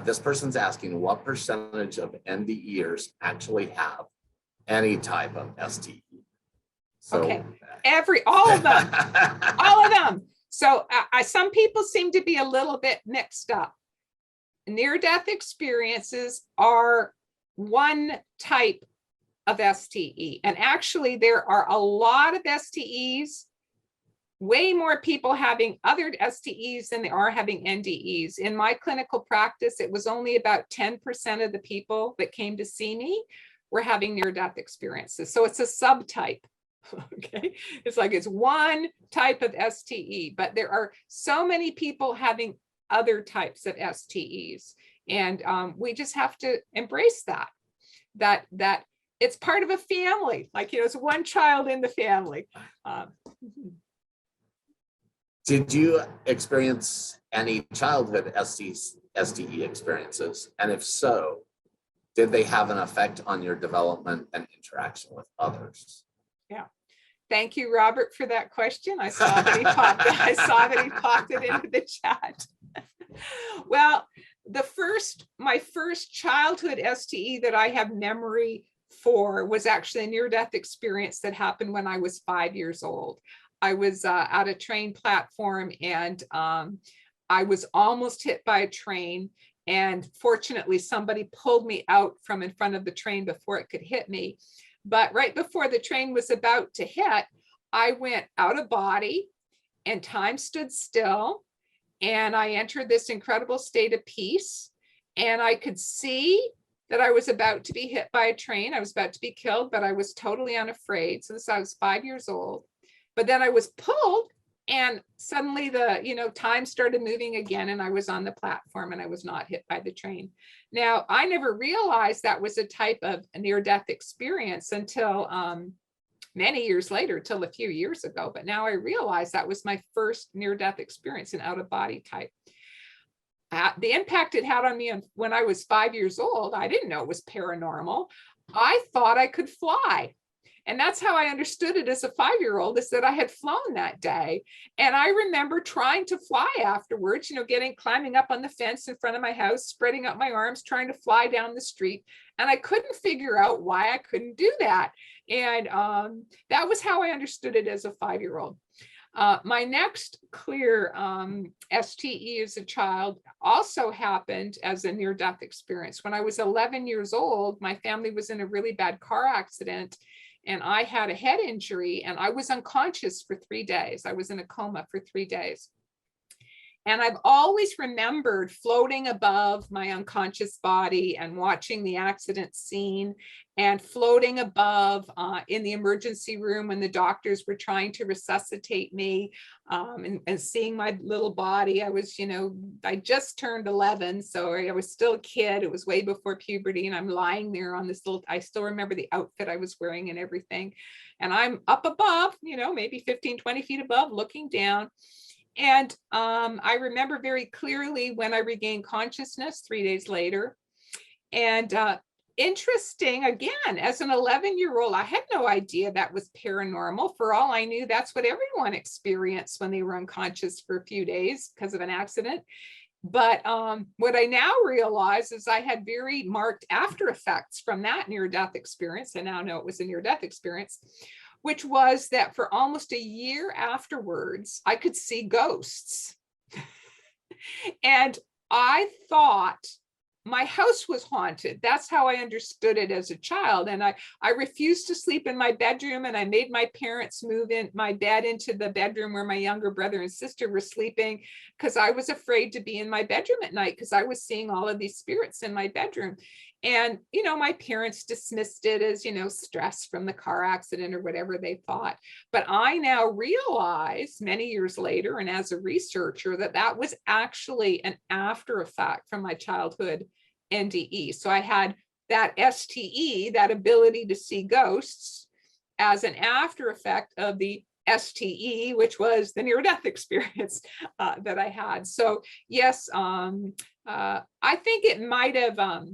this person's asking, what percentage of NDEers actually have any type of STE? So, okay, all of them, all of them. So some people seem to be a little bit mixed up. near-death experiences are one type of STE. And actually, there are a lot of STEs, way more people having other STEs than they are having NDEs. In my clinical practice, it was only about 10% of the people that came to see me were having near-death experiences. So it's a subtype. Okay, it's like it's one type of STE, but there are so many people having other types of STEs, and we just have to embrace that it's part of a family. Like, you know, it's one child in the family. Did you experience any childhood STE experiences? And if so, did they have an effect on your development and interaction with others? Yeah. Thank you, Robert, for that question. I saw that he popped it into the chat. Well, my first childhood STE that I have memory for was actually a near-death experience that happened when I was 5 years old. I was at a train platform, and I was almost hit by a train. And fortunately, somebody pulled me out from in front of the train before it could hit me. But right before the train was about to hit, I went out of body and time stood still. And I entered this incredible state of peace. And I could see that I was about to be hit by a train. I was about to be killed, but I was totally unafraid. So I was 5 years old. But then I was pulled, and suddenly time started moving again, and I was on the platform and I was not hit by the train. Now, I never realized that was a type of near-death experience until many years later, till a few years ago. But now I realize that was my first near-death experience, an out-of-body type. The impact it had on me when I was 5 years old, I didn't know it was paranormal. I thought I could fly. And that's how I understood it as a 5-year-old, is that I had flown that day. And I remember trying to fly afterwards, climbing up on the fence in front of my house, spreading out my arms, trying to fly down the street. And I couldn't figure out why I couldn't do that. And that was how I understood it as a 5-year-old. My next clear STE as a child also happened as a near-death experience. When I was 11 years old, my family was in a really bad car accident, and I had a head injury, and I was unconscious for 3 days. I was in a coma for 3 days. And I've always remembered floating above my unconscious body and watching the accident scene, and floating above in the emergency room when the doctors were trying to resuscitate me, and seeing my little body. I was, I just turned 11, so I was still a kid. It was way before puberty, and I'm lying there on this I still remember the outfit I was wearing and everything. And I'm up above, maybe 15, 20 feet above, looking down. And I remember very clearly when I regained consciousness 3 days later. And interesting, again, as an 11-year-old, I had no idea that was paranormal. For all I knew, that's what everyone experienced when they were unconscious for a few days because of an accident. But what I now realize is I had very marked after effects from that near-death experience. I now know it was a near-death experience, which was that for almost a year afterwards, I could see ghosts. And I thought my house was haunted. That's how I understood it as a child. And I refused to sleep in my bedroom, and I made my parents move in my bed into the bedroom where my younger brother and sister were sleeping, because I was afraid to be in my bedroom at night because I was seeing all of these spirits in my bedroom. And, my parents dismissed it as, stress from the car accident or whatever they thought. But I now realize many years later, and as a researcher, that was actually an after effect from my childhood NDE. So I had that STE, that ability to see ghosts, as an after effect of the STE, which was the near-death experience that I had. So yes, I think it might have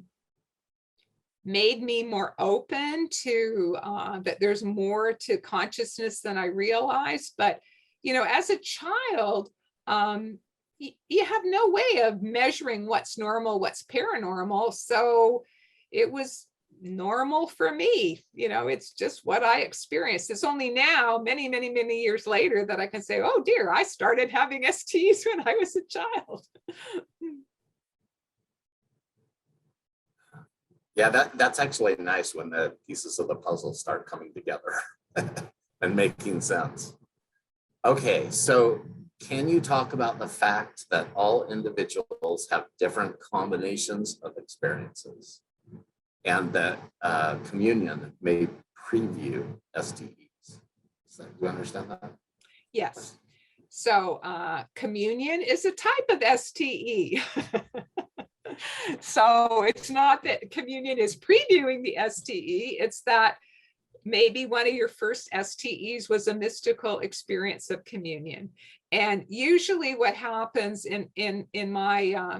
made me more open to that there's more to consciousness than I realized. But, as a child, you have no way of measuring what's normal, what's paranormal. So it was normal for me. It's just what I experienced. It's only now, many, many, many years later, that I can say, oh dear, I started having STs when I was a child. Yeah, that's actually nice when the pieces of the puzzle start coming together and making sense. Okay, so can you talk about the fact that all individuals have different combinations of experiences and that communion may preview STEs? So, do you understand that? Yes. So communion is a type of STE. So it's not that communion is previewing the STE, it's that maybe one of your first STEs was a mystical experience of communion. And usually what happens in my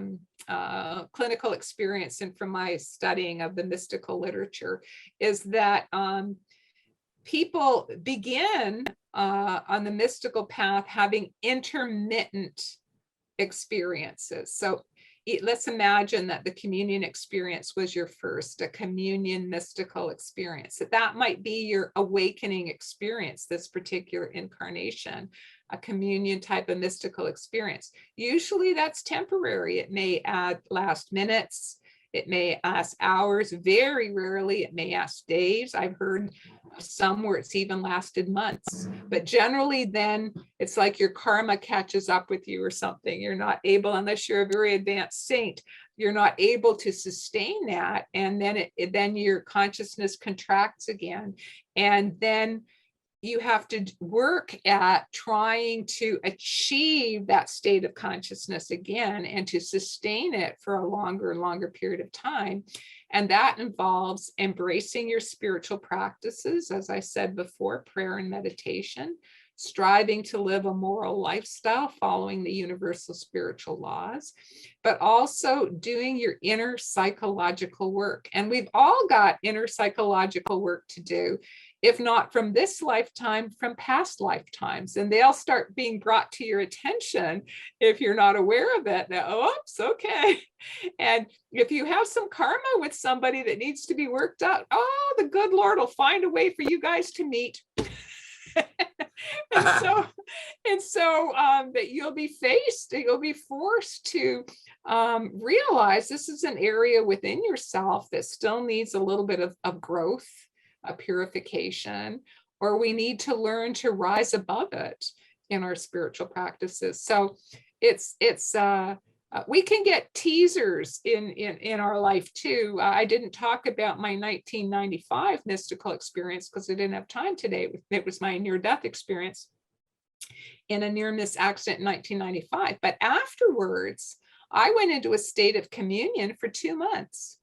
clinical experience and from my studying of the mystical literature is that people begin on the mystical path having intermittent experiences. So let's imagine that the communion experience was your first, a communion mystical experience. That might be your awakening experience, this particular incarnation, a communion type of mystical experience. Usually that's temporary. It may last minutes. It may last hours. Very rarely, it may last days. I've heard some where it's even lasted months. But generally, then it's like your karma catches up with you or something. You're not able, unless you're a very advanced saint, you're not able to sustain that. And then then your consciousness contracts again. And then you have to work at trying to achieve that state of consciousness again and to sustain it for a longer and longer period of time. And that involves embracing your spiritual practices, as I said before, prayer and meditation, striving to live a moral lifestyle following the universal spiritual laws, but also doing your inner psychological work. And we've all got inner psychological work to do, if not from this lifetime, from past lifetimes. And they'll start being brought to your attention if you're not aware of it. Now, oops, okay. And if you have some karma with somebody that needs to be worked out, oh, the good Lord will find a way for you guys to meet. and so that you'll be forced to realize this is an area within yourself that still needs a little bit of growth, a purification, or we need to learn to rise above it in our spiritual practices. So we can get teasers in our life too. I didn't talk about my 1995 mystical experience because I didn't have time today. It was my near-death experience in a near-miss accident in 1995. But afterwards, I went into a state of communion for 2 months.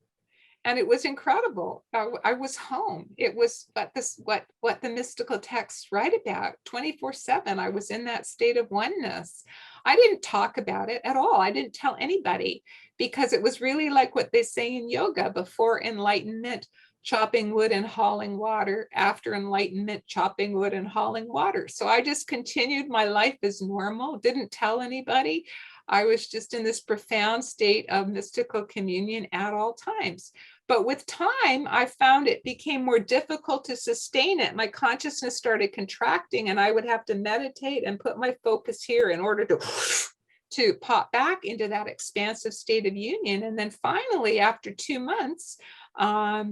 And it was incredible. I was home. It was what the mystical texts write about 24/7. I was in that state of oneness. I didn't talk about it at all. I didn't tell anybody because it was really like what they say in yoga: before enlightenment, chopping wood and hauling water; after enlightenment, chopping wood and hauling water. So I just continued my life as normal, didn't tell anybody. I was just in this profound state of mystical communion at all times. But with time, I found it became more difficult to sustain it. My consciousness started contracting, and I would have to meditate and put my focus here in order to pop back into that expansive state of union. And then finally, after 2 months, I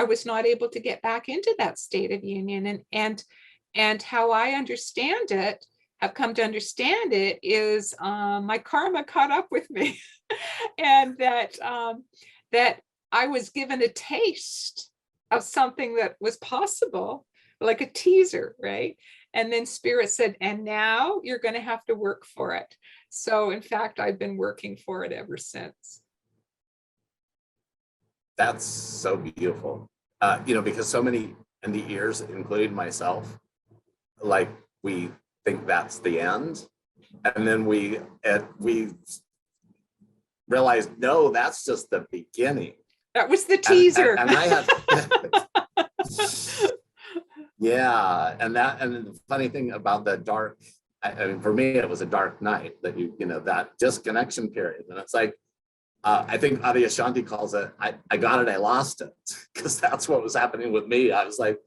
was not able to get back into that state of union. And how I understand it, have come to understand it, is my karma caught up with me, and that I was given a taste of something that was possible, like a teaser, right? And then Spirit said, and now you're going to have to work for it. So in fact, I've been working for it ever since. That's so beautiful. Because so many in the ears, including myself, like we think that's the end. And then we realize, no, that's just the beginning. That was the teaser. And I had, yeah. And the funny thing about the dark, I mean, for me, it was a dark night that that disconnection period. And it's like, I think Adyashanti calls it, I got it, I lost it, because that's what was happening with me. I was like,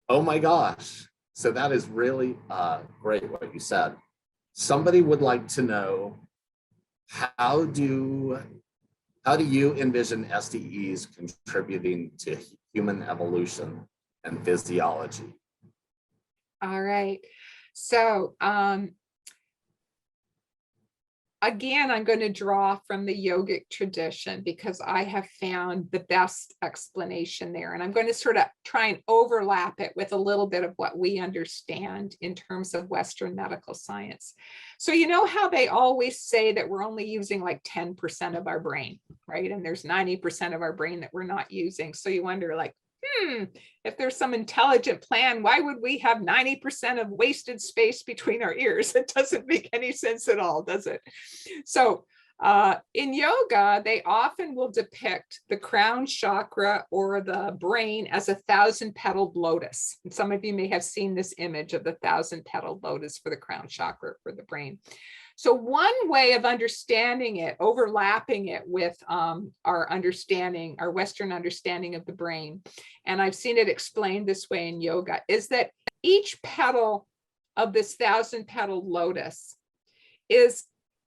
oh my gosh. So that is really great what you said. Somebody would like to know, how do How do you envision SDEs contributing to human evolution and physiology? All right. So again, I'm going to draw from the yogic tradition because I have found the best explanation there. And I'm going to sort of try and overlap it with a little bit of what we understand in terms of Western medical science. So you know how they always say that we're only using like 10% of our brain, right? And there's 90% of our brain that we're not using. So you wonder like, if there's some intelligent plan, why would we have 90% of wasted space between our ears? It doesn't make any sense at all, does it? So in yoga, they often will depict the crown chakra or the brain as a 1,000-petaled lotus. And some of you may have seen this image of the 1,000-petaled lotus for the crown chakra for the brain. So one way of understanding it, overlapping it with our understanding, our Western understanding of the brain, and I've seen it explained this way in yoga, is that each petal of this 1,000-petaled lotus is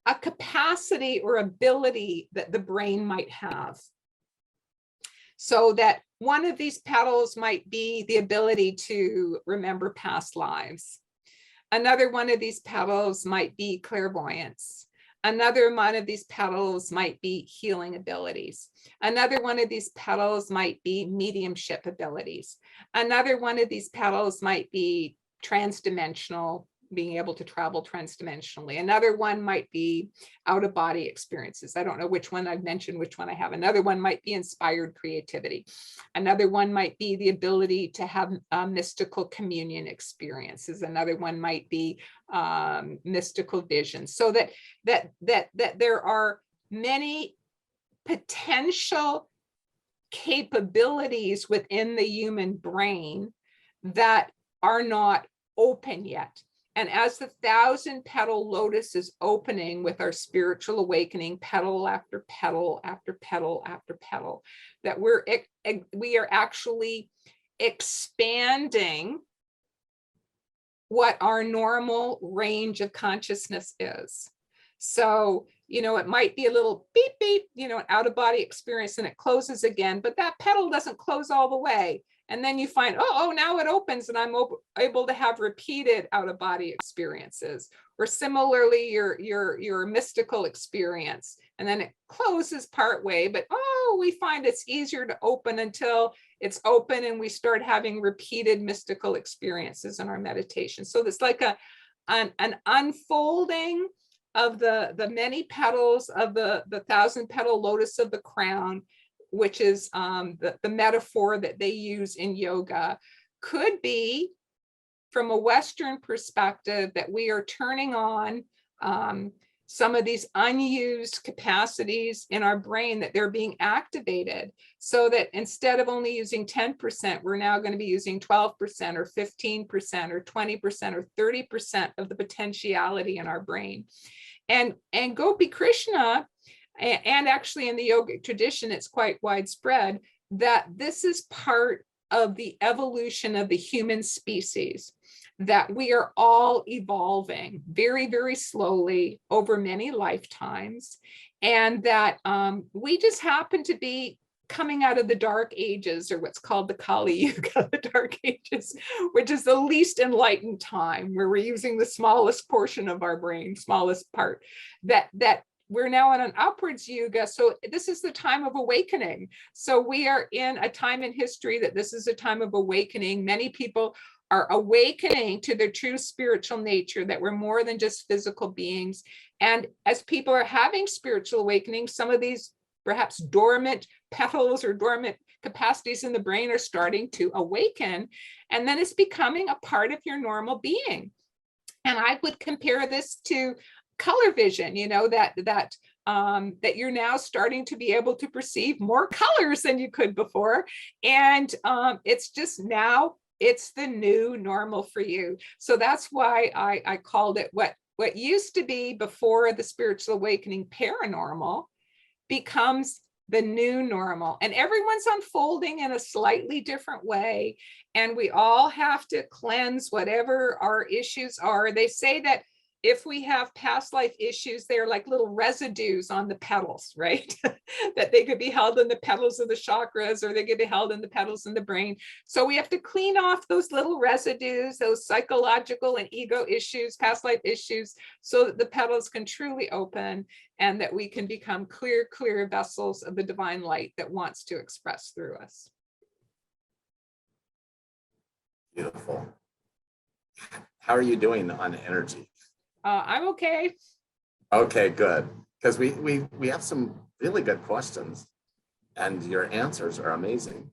a capacity or ability that the brain might have. So that one of these petals might be the ability to remember past lives. Another one of these petals might be clairvoyance. Another one of these petals might be healing abilities. Another one of these petals might be mediumship abilities. Another one of these petals might be transdimensional, being able to travel transdimensionally. Another one might be out of body experiences. I don't know which one I've mentioned, which one I have. Another one might be inspired creativity. Another one might be the ability to have mystical communion experiences. Another one might be mystical vision. So that there are many potential capabilities within the human brain that are not open yet. And as the 1,000-petal lotus is opening with our spiritual awakening, petal after petal after petal after petal, that we are actually expanding what our normal range of consciousness is. So, you know, it might be a little beep, beep, you know, an out-of-body experience and it closes again, but that petal doesn't close all the way. And then you find, oh, now it opens and I'm able to have repeated out-of-body experiences. Or similarly, your mystical experience. And then it closes part way, but we find it's easier to open until it's open and we start having repeated mystical experiences in our meditation. So it's like an unfolding of the many petals of the 1,000-petal lotus of the crown, which is the metaphor that they use in yoga, could be from a Western perspective that we are turning on some of these unused capacities in our brain, that they're being activated, so that instead of only using 10%, we're now going to be using 12% or 15% or 20% or 30% of the potentiality in our brain. And Gopi Krishna, and actually in the yogic tradition, it's quite widespread, that this is part of the evolution of the human species, that we are all evolving very, very slowly over many lifetimes, and that we just happen to be coming out of the dark ages, or what's called the Kali Yuga, the dark ages, which is the least enlightened time, where we're using the smallest portion of our brain, smallest part, that we're now on an upwards yuga. So this is the time of awakening. So we are in a time in history that this is a time of awakening. Many people are awakening to their true spiritual nature, that we're more than just physical beings. And as people are having spiritual awakening, some of these perhaps dormant petals or dormant capacities in the brain are starting to awaken. And then it's becoming a part of your normal being. And I would compare this to color vision, you know, that you're now starting to be able to perceive more colors than you could before. And it's just now, it's the new normal for you. So that's why I called it what used to be before the spiritual awakening paranormal becomes the new normal. And everyone's unfolding in a slightly different way. And we all have to cleanse whatever our issues are. They say that if we have past life issues, they're like little residues on the petals, right? That they could be held in the petals of the chakras, or they could be held in the petals in the brain. So we have to clean off those little residues, those psychological and ego issues, past life issues, so that the petals can truly open and that we can become clear vessels of the divine light that wants to express through us. Beautiful. How are you doing on energy? I'm okay. Okay, good. Because we have some really good questions, and your answers are amazing.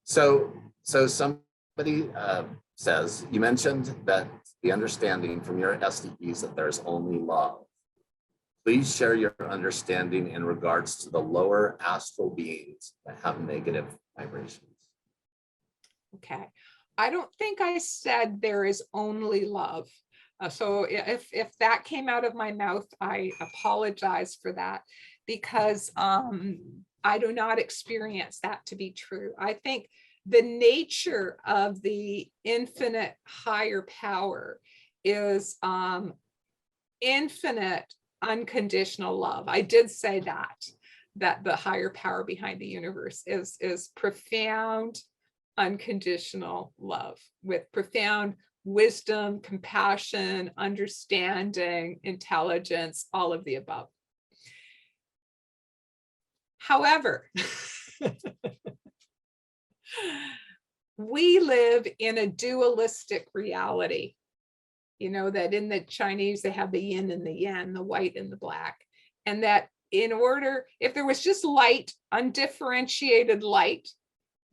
So somebody says, you mentioned that the understanding from your SDEs that there's only love. Please share your understanding in regards to the lower astral beings that have negative vibrations. Okay. I don't think I said there is only love. So if that came out of my mouth, I apologize for that, because I do not experience that to be true. I think the nature of the infinite higher power is infinite unconditional love. I did say that the higher power behind the universe is profound unconditional love with profound wisdom, compassion, understanding, intelligence, all of the above. However, we live in a dualistic reality. You know that in the Chinese, they have the yin and the yang, the white and the black. And that in order, if there was just light, undifferentiated light,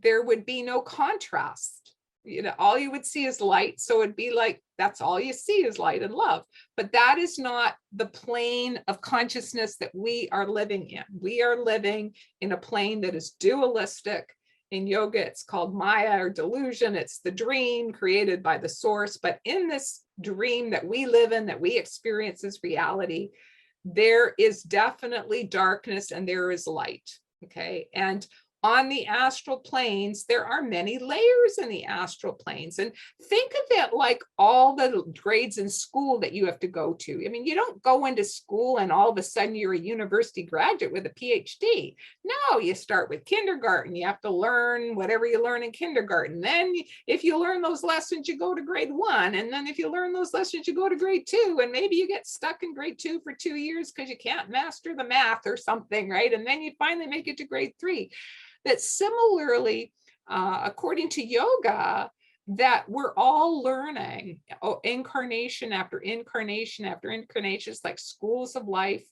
there would be no contrast. You know, all you would see is light. So it'd be like, that's all you see is light and love. But that is not the plane of consciousness that we are living in. We are living in a plane that is dualistic. In yoga, it's called Maya or delusion. It's the dream created by the source. But in this dream that we live in, that we experience as reality, there is definitely darkness and there is light. Okay. And on the astral planes, there are many layers in the astral planes. And think of it like all the grades in school that you have to go to. I mean, you don't go into school and all of a sudden you're a university graduate with a PhD. No, you start with kindergarten. You have to learn whatever you learn in kindergarten. Then if you learn those lessons, you go to grade 1. And then if you learn those lessons, you go to grade 2. And maybe you get stuck in grade 2 for 2 years because you can't master the math or something, right? And then you finally make it to grade 3. That similarly, according to yoga, that we're all learning incarnation after incarnation after incarnation, like schools of life,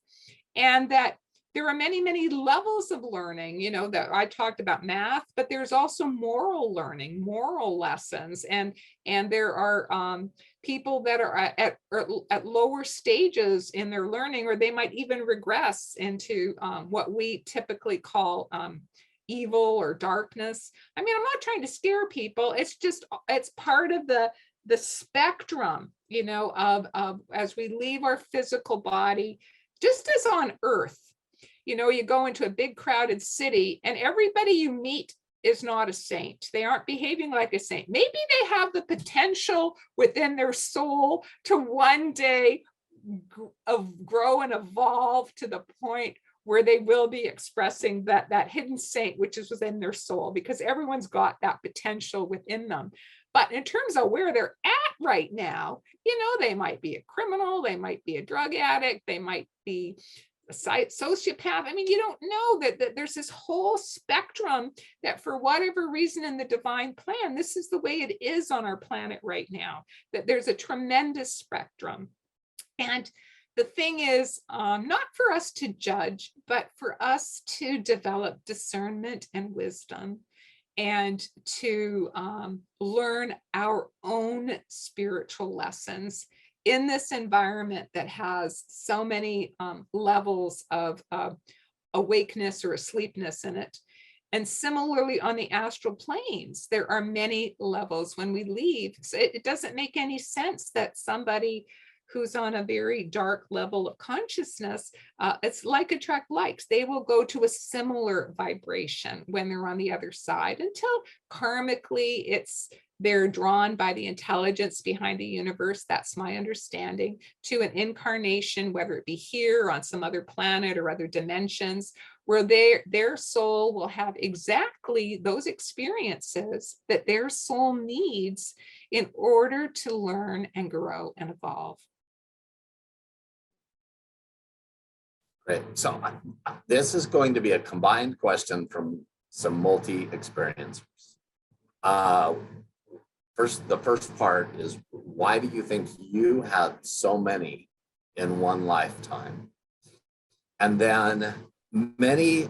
and that there are many, many levels of learning, you know, that I talked about math, but there's also moral learning, moral lessons. And there are people that are at lower stages in their learning, or they might even regress into what we typically call evil or darkness. I mean, I'm not trying to scare people. It's just, it's part of the spectrum, you know, of as we leave our physical body, just as on Earth, you know, you go into a big crowded city and everybody you meet is not a saint. They aren't behaving like a saint. Maybe they have the potential within their soul to one day grow and evolve to the point where they will be expressing that hidden saint, which is within their soul, because everyone's got that potential within them. But in terms of where they're at right now, you know, they might be a criminal, they might be a drug addict, they might be a sociopath. I mean, you don't know that there's this whole spectrum that for whatever reason in the divine plan, this is the way it is on our planet right now, that there's a tremendous spectrum. And the thing is, not for us to judge, but for us to develop discernment and wisdom and to learn our own spiritual lessons in this environment that has so many levels of awakeness or asleepness in it. And similarly on the astral planes, there are many levels when we leave. So it doesn't make any sense that somebody who's on a very dark level of consciousness, it's like attract likes. They will go to a similar vibration when they're on the other side until karmically it's they're drawn by the intelligence behind the universe. That's my understanding, to an incarnation, whether it be here or on some other planet or other dimensions, where their soul will have exactly those experiences that their soul needs in order to learn and grow and evolve. Great. So this is going to be a combined question from some multi-experiencers. The first part is, why do you think you had so many in one lifetime? And then many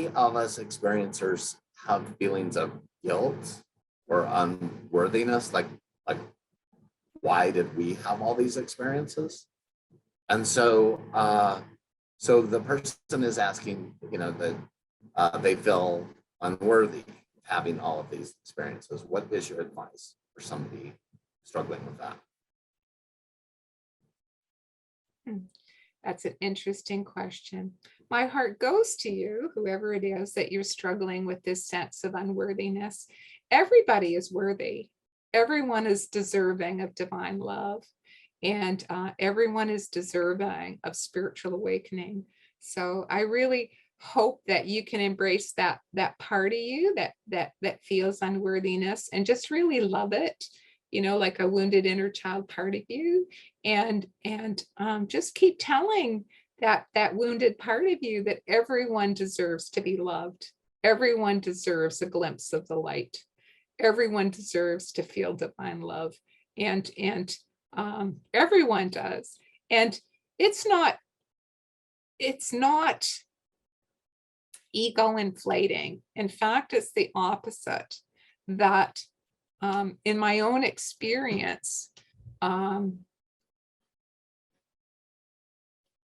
of us experiencers have feelings of guilt or unworthiness, like why did we have all these experiences? And so so the person is asking, that they feel unworthy of having all of these experiences. What is your advice for somebody struggling with that? That's an interesting question. My heart goes to you, whoever it is that you're struggling with this sense of unworthiness. Everybody is worthy. Everyone is deserving of divine love. And everyone is deserving of spiritual awakening. So I really hope that you can embrace that part of you that feels unworthiness, and just really love it, like a wounded inner child part of you, and just keep telling that wounded part of you that everyone deserves to be loved. Everyone deserves a glimpse of the light. Everyone deserves to feel divine love, and everyone does. And it's not ego inflating. In fact, it's the opposite. That in my own experience,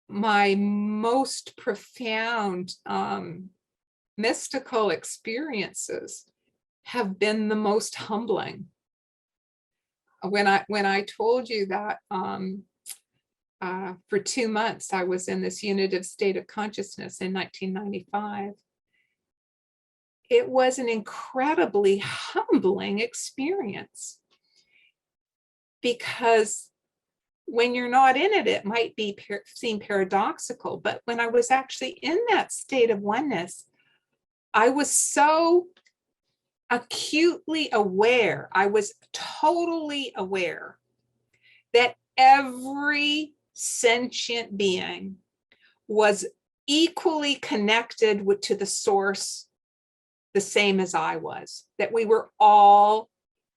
my most profound mystical experiences have been the most humbling. When I told you that for 2 months I was in this unitive state of consciousness in 1995, it was an incredibly humbling experience, because when you're not in it, it might seem paradoxical, but when I was actually in that state of oneness, I was so acutely aware, I was totally aware that every sentient being was equally connected to the source, the same as I was, that we were all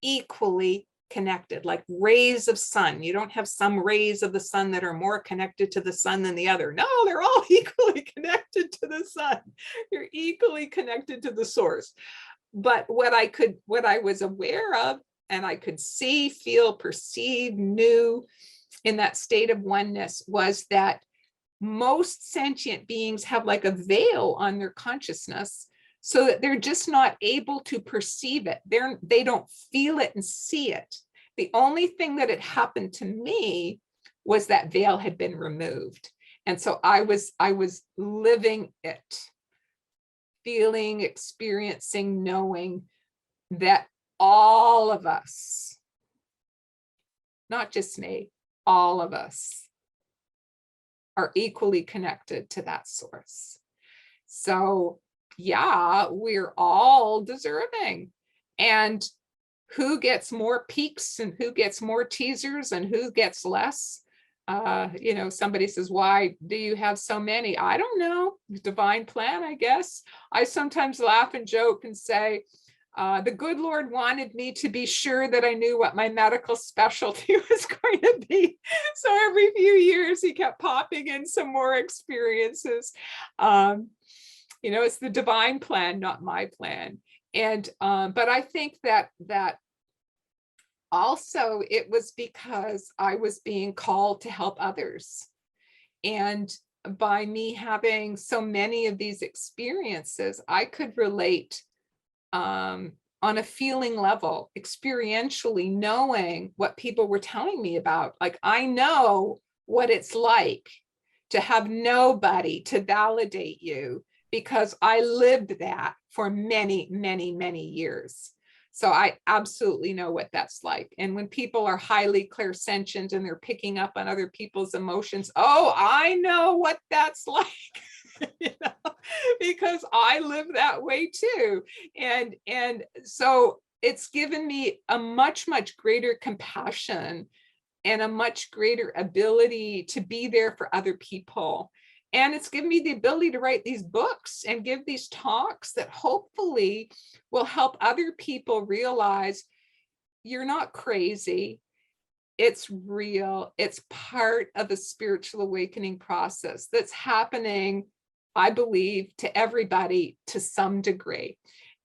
equally connected, like rays of sun. You don't have some rays of the sun that are more connected to the sun than the other. No, they're all equally connected to the sun. You're equally connected to the source. But what I was aware of, and I could see, feel, perceive, knew in that state of oneness, was that most sentient beings have like a veil on their consciousness, so that they're just not able to perceive it. They don't feel it and see it. The only thing that had happened to me was that veil had been removed. And so I was living it, feeling, experiencing, knowing that all of us, not just me, all of us are equally connected to that source. So yeah, we're all deserving. And who gets more peaks and who gets more teasers and who gets less? Somebody says, why do you have so many? I don't know. Divine plan, I guess. I sometimes laugh and joke and say, the good Lord wanted me to be sure that I knew what my medical specialty was going to be. So every few years he kept popping in some more experiences. It's the divine plan, not my plan. And but I think that also it was because I was being called to help others. And by me having so many of these experiences, I could relate on a feeling level, experientially, knowing what people were telling me about. Like, I know what it's like to have nobody to validate you, because I lived that for many, many, many years. So I absolutely know what that's like. And when people are highly clairsentient and they're picking up on other people's emotions, oh, I know what that's like. You know, because I live that way too. And so it's given me a much greater compassion and a much greater ability to be there for other people. And it's given me the ability to write these books and give these talks that hopefully will help other people realize you're not crazy. It's real. It's part of the spiritual awakening process that's happening, I believe, to everybody to some degree.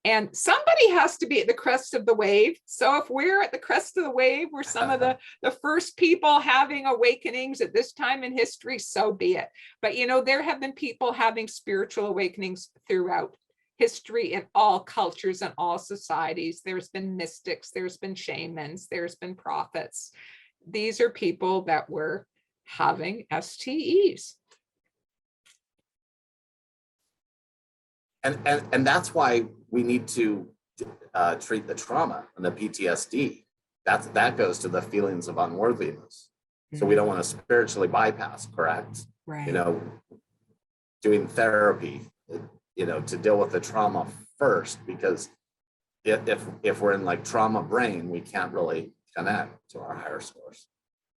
And somebody has to be at the crest of the wave. So if we're at the crest of the wave, we're some of the first people having awakenings at this time in history, so be it. But, you know, there have been people having spiritual awakenings throughout history in all cultures and all societies. There's been mystics, there's been shamans, there's been prophets. These are people that were having STEs. And that's why we need to treat the trauma and the PTSD. That goes to the feelings of unworthiness. So we don't want to spiritually bypass, correct? Right. You know, doing therapy, you know, to deal with the trauma first, because if we're in like trauma brain, we can't really connect to our higher source.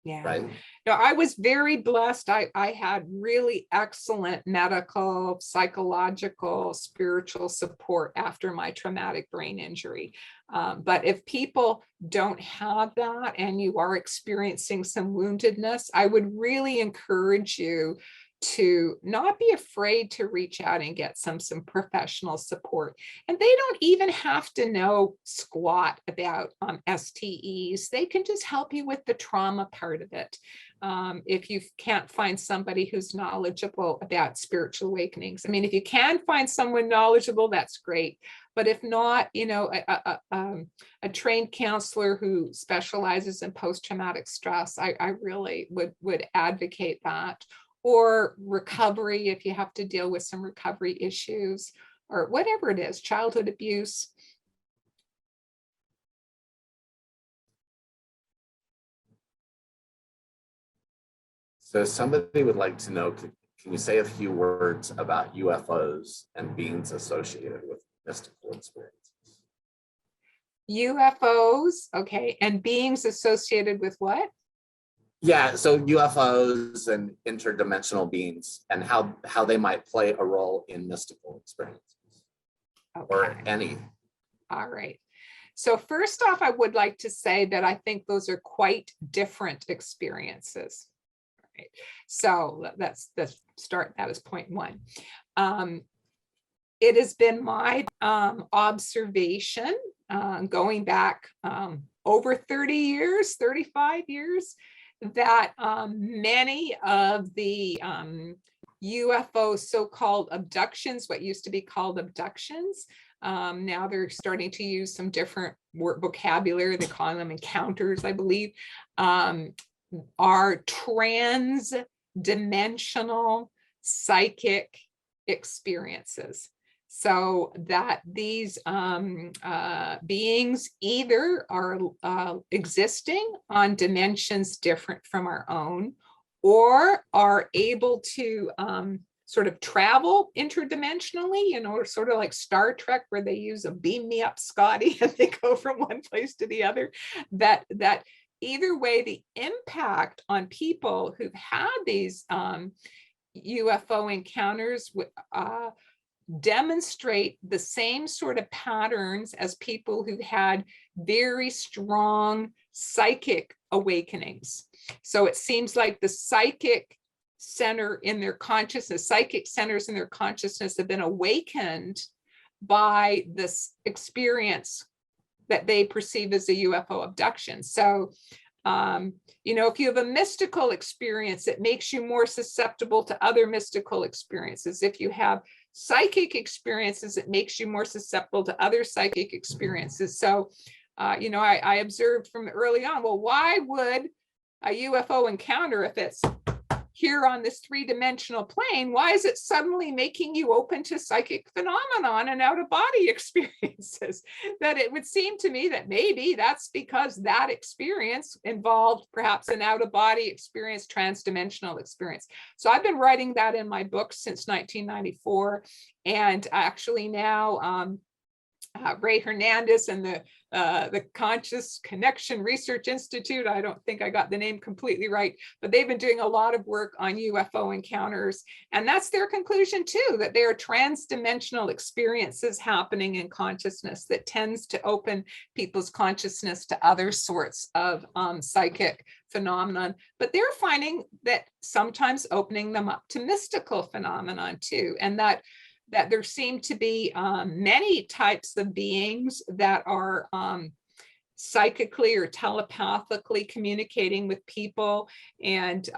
Yeah. Right. No, I was very blessed. I had really excellent medical, psychological, spiritual support after my traumatic brain injury. But if people don't have that and you are experiencing some woundedness, I would really encourage you to not be afraid to reach out and get some professional support. And they don't even have to know squat about STEs. They can just help you with the trauma part of it. If you can't find somebody who's knowledgeable about spiritual awakenings. I mean, if you can find someone knowledgeable, that's great. But if not, you know, a trained counselor who specializes in post-traumatic stress, I really would advocate that. Or recovery, if you have to deal with some recovery issues, or whatever it is, childhood abuse. So somebody would like to know, can you say a few words about UFOs and beings associated with mystical experiences? UFOs, okay, and beings associated with what? Yeah, so UFOs and interdimensional beings and how they might play a role in mystical experiences, Okay. or any. All right. So first off, I would like to say that I think those are quite different experiences. Right. So let's start that as point one. It has been my observation going back over 30 years, 35 years, that many of the UFO so-called abductions, what used to be called abductions, now they're starting to use some different vocabulary. They're calling them encounters, I believe, are trans-dimensional psychic experiences. So that these beings either are existing on dimensions different from our own, or are able to sort of travel interdimensionally, you know, sort of like Star Trek, where they use a beam me up, Scotty, and they go from one place to the other. That either way, the impact on people who've had these UFO encounters demonstrate the same sort of patterns as people who had very strong psychic awakenings. So it seems like the psychic centers in their consciousness have been awakened by this experience that they perceive as a UFO abduction. So, you know, if you have a mystical experience, it makes you more susceptible to other mystical experiences. If you have psychic experiences, it makes you more susceptible to other psychic experiences. So, you know, I observed from early on, well, why would a UFO encounter, if it's here on this three-dimensional plane, why is it suddenly making you open to psychic phenomenon and out-of-body experiences? That it would seem to me that maybe that's because that experience involved perhaps an out-of-body experience, trans-dimensional experience. So I've been writing that in my books since 1994. And actually now Ray Hernandez and the Conscious Connection Research Institute, I don't think I got the name completely right, but they've been doing a lot of work on UFO encounters. And that's their conclusion too, that there are trans-dimensional experiences happening in consciousness that tends to open people's consciousness to other sorts of psychic phenomenon. But they're finding that sometimes opening them up to mystical phenomenon too, and that there seem to be many types of beings that are psychically or telepathically communicating with people. And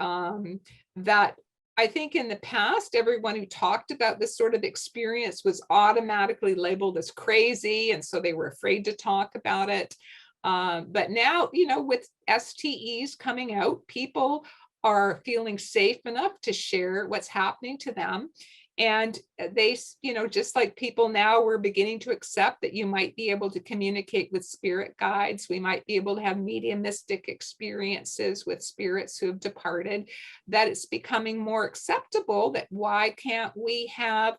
that I think in the past, everyone who talked about this sort of experience was automatically labeled as crazy. And so they were afraid to talk about it. But now, you know, with STEs coming out, people are feeling safe enough to share what's happening to them. And they, you know, just like people now, we're beginning to accept that you might be able to communicate with spirit guides. We might be able to have mediumistic experiences with spirits who have departed, that it's becoming more acceptable that why can't we have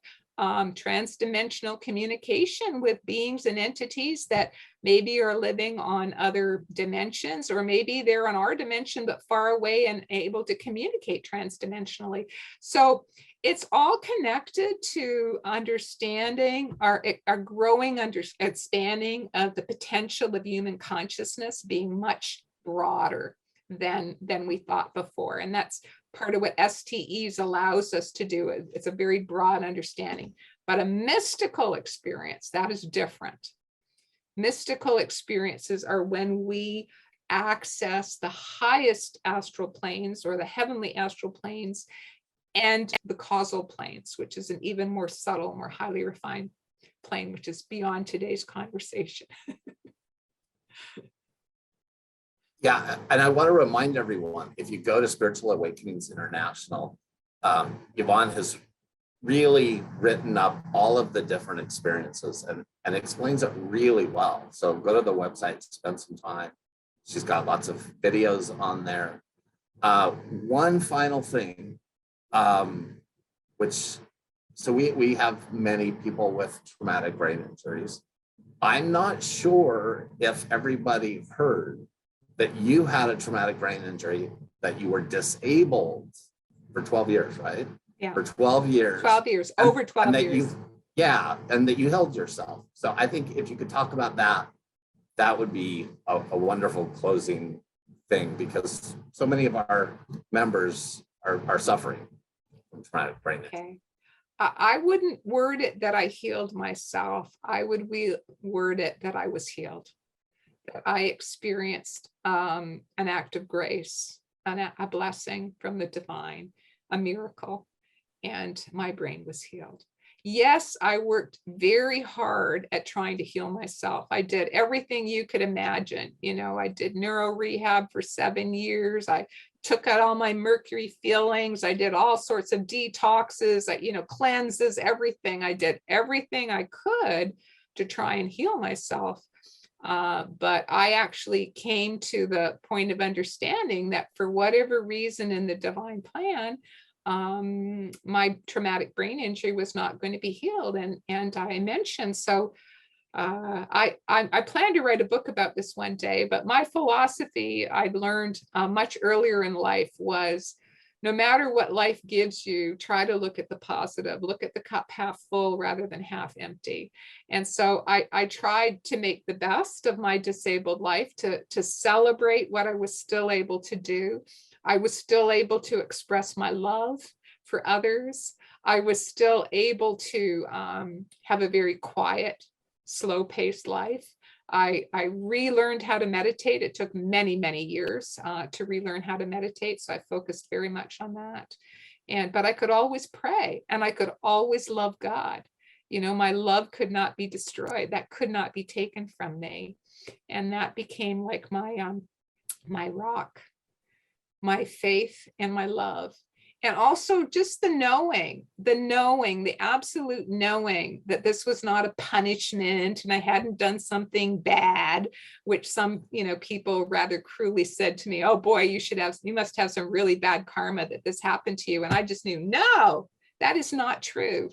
trans-dimensional communication with beings and entities that maybe are living on other dimensions, or maybe they're on our dimension but far away and able to communicate trans-dimensionally. So it's all connected to understanding our growing understanding of the potential of human consciousness being much broader than we thought before. And that's part of what STEs allows us to do. It's a very broad understanding, but a mystical experience, that is different. Mystical experiences are when we access the highest astral planes or the heavenly astral planes and the causal planes, which is an even more subtle, more highly refined plane, which is beyond today's conversation. Yeah, and I want to remind everyone, if you go to Spiritual Awakenings International, Yvonne has really written up all of the different experiences and explains it really well. So go to the website, spend some time. She's got lots of videos on there. One final thing, so we have many people with traumatic brain injuries. I'm not sure if everybody heard that you had a traumatic brain injury, that you were disabled for 12 years, right? Yeah. For 12 years. 12 years, over 12 years. And that you held yourself. So I think if you could talk about that, that would be a wonderful closing thing, because so many of our members are suffering from traumatic brain injury. Okay. I wouldn't word it that I healed myself. I would word it that I was healed. That I experienced an act of grace, a blessing from the divine, a miracle, and my brain was healed. Yes, I worked very hard at trying to heal myself. I did everything you could imagine. You know, I did neuro rehab for 7 years. I took out all my mercury fillings. I did all sorts of detoxes, cleanses, everything. I did everything I could to try and heal myself. But I actually came to the point of understanding that for whatever reason in the divine plan, my traumatic brain injury was not going to be healed. And I mentioned, so I plan to write a book about this one day, but my philosophy I learned much earlier in life was, no matter what life gives you, try to look at the positive, look at the cup half full rather than half empty. And so I tried to make the best of my disabled life, to celebrate what I was still able to do. I was still able to express my love for others. I was still able to have a very quiet, slow-paced life. I relearned how to meditate. It took many, many years to relearn how to meditate. So I focused very much on that. But I could always pray, and I could always love God. You know, my love could not be destroyed. That could not be taken from me. And that became like my rock, my faith and my love. And also just the absolute knowing that this was not a punishment and I hadn't done something bad, which some, people rather cruelly said to me, oh boy, you must have some really bad karma that this happened to you. And I just knew, no, that is not true,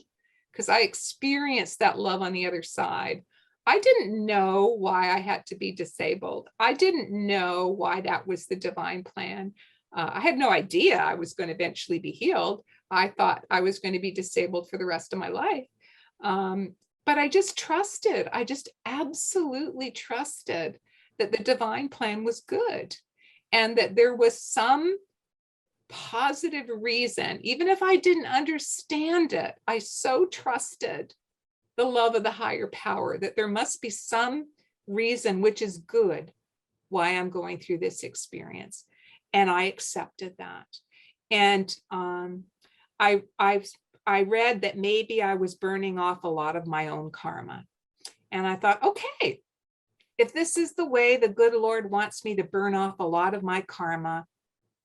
because I experienced that love on the other side. I didn't know why I had to be disabled. I didn't know why that was the divine plan. I had no idea I was going to eventually be healed. I thought I was going to be disabled for the rest of my life. But I just trusted. I just absolutely trusted that the divine plan was good and that there was some positive reason. Even if I didn't understand it, I so trusted the love of the higher power that there must be some reason, which is good, why I'm going through this experience. And I accepted that. And I read that maybe I was burning off a lot of my own karma. And I thought, okay, if this is the way the good Lord wants me to burn off a lot of my karma,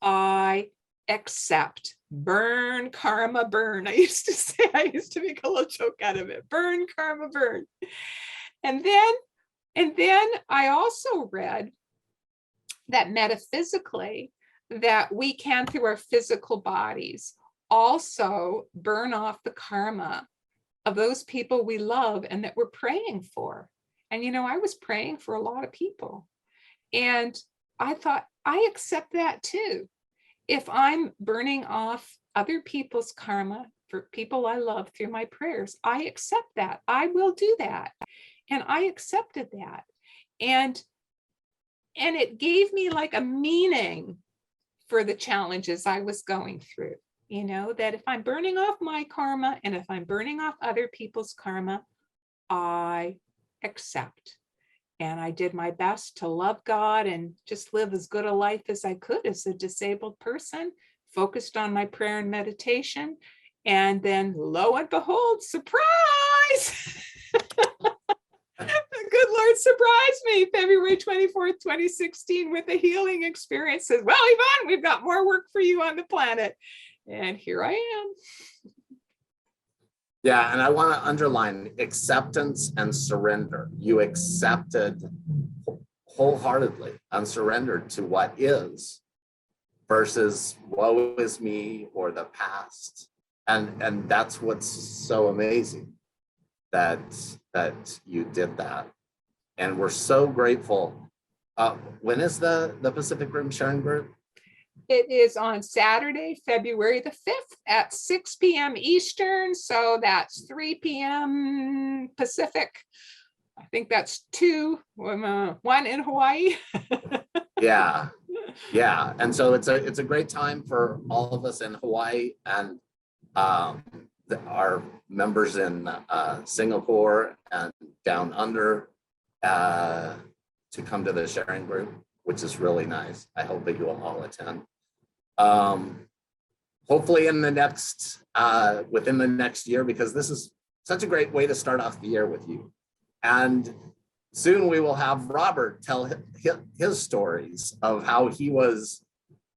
I accept. Burn, karma, burn. I used to make a little joke out of it. Burn, karma, burn. And then I also read that metaphysically, that we can, through our physical bodies, also burn off the karma of those people we love and that we're praying for. And, I was praying for a lot of people. And I thought, I accept that too. If I'm burning off other people's karma for people I love through my prayers, I accept that. I will do that. And I accepted that. And it gave me like a meaning for the challenges I was going through, that if I'm burning off my karma and if I'm burning off other people's karma, I accept. And I did my best to love God and just live as good a life as I could as a disabled person, focused on my prayer and meditation. And then lo and behold, surprise! The good Lord surprised me February 24th, 2016 with a healing experience. Says, well, Yvonne, we've got more work for you on the planet. And here I am. Yeah, and I want to underline acceptance and surrender. You accepted wholeheartedly and surrendered to what is versus woe is me or the past. And that's what's so amazing, that you did that. And we're so grateful. When is the Pacific Rim Sharing Group? It is on Saturday, February the 5th at 6 p.m. Eastern. So that's 3 p.m. Pacific. I think that's 1 in Hawaii. Yeah. And so it's a great time for all of us in Hawaii and our members in Singapore and down under to come to the sharing group, which is really nice. I hope that you will all attend. Hopefully in the next, within the next year, because this is such a great way to start off the year with you. And soon we will have Robert tell his stories of how he was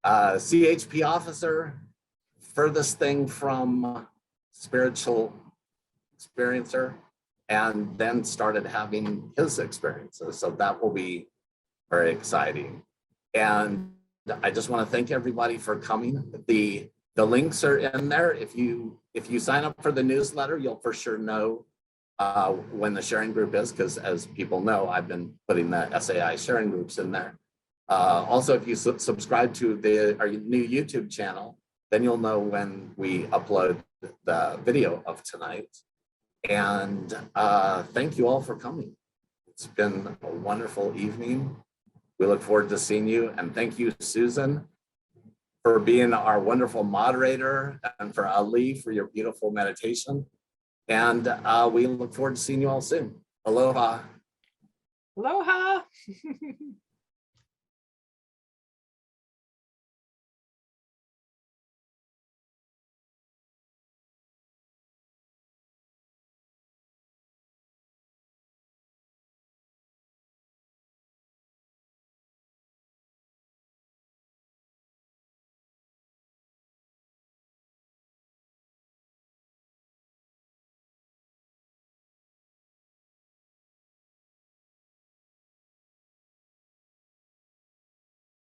a CHP officer, furthest thing from spiritual experiencer, and then started having his experiences. So that will be very exciting. And I just want to thank everybody for coming. The links are in there. If you sign up for the newsletter, you'll for sure know when the sharing group is, because as people know, I've been putting the SAI sharing groups in there. Also, if you subscribe to our new YouTube channel, then you'll know when we upload the video of tonight. And thank you all for coming. It's been a wonderful evening. We look forward to seeing you. And thank you, Susan, for being our wonderful moderator, and for Ali for your beautiful meditation. And we look forward to seeing you all soon. Aloha. Aloha.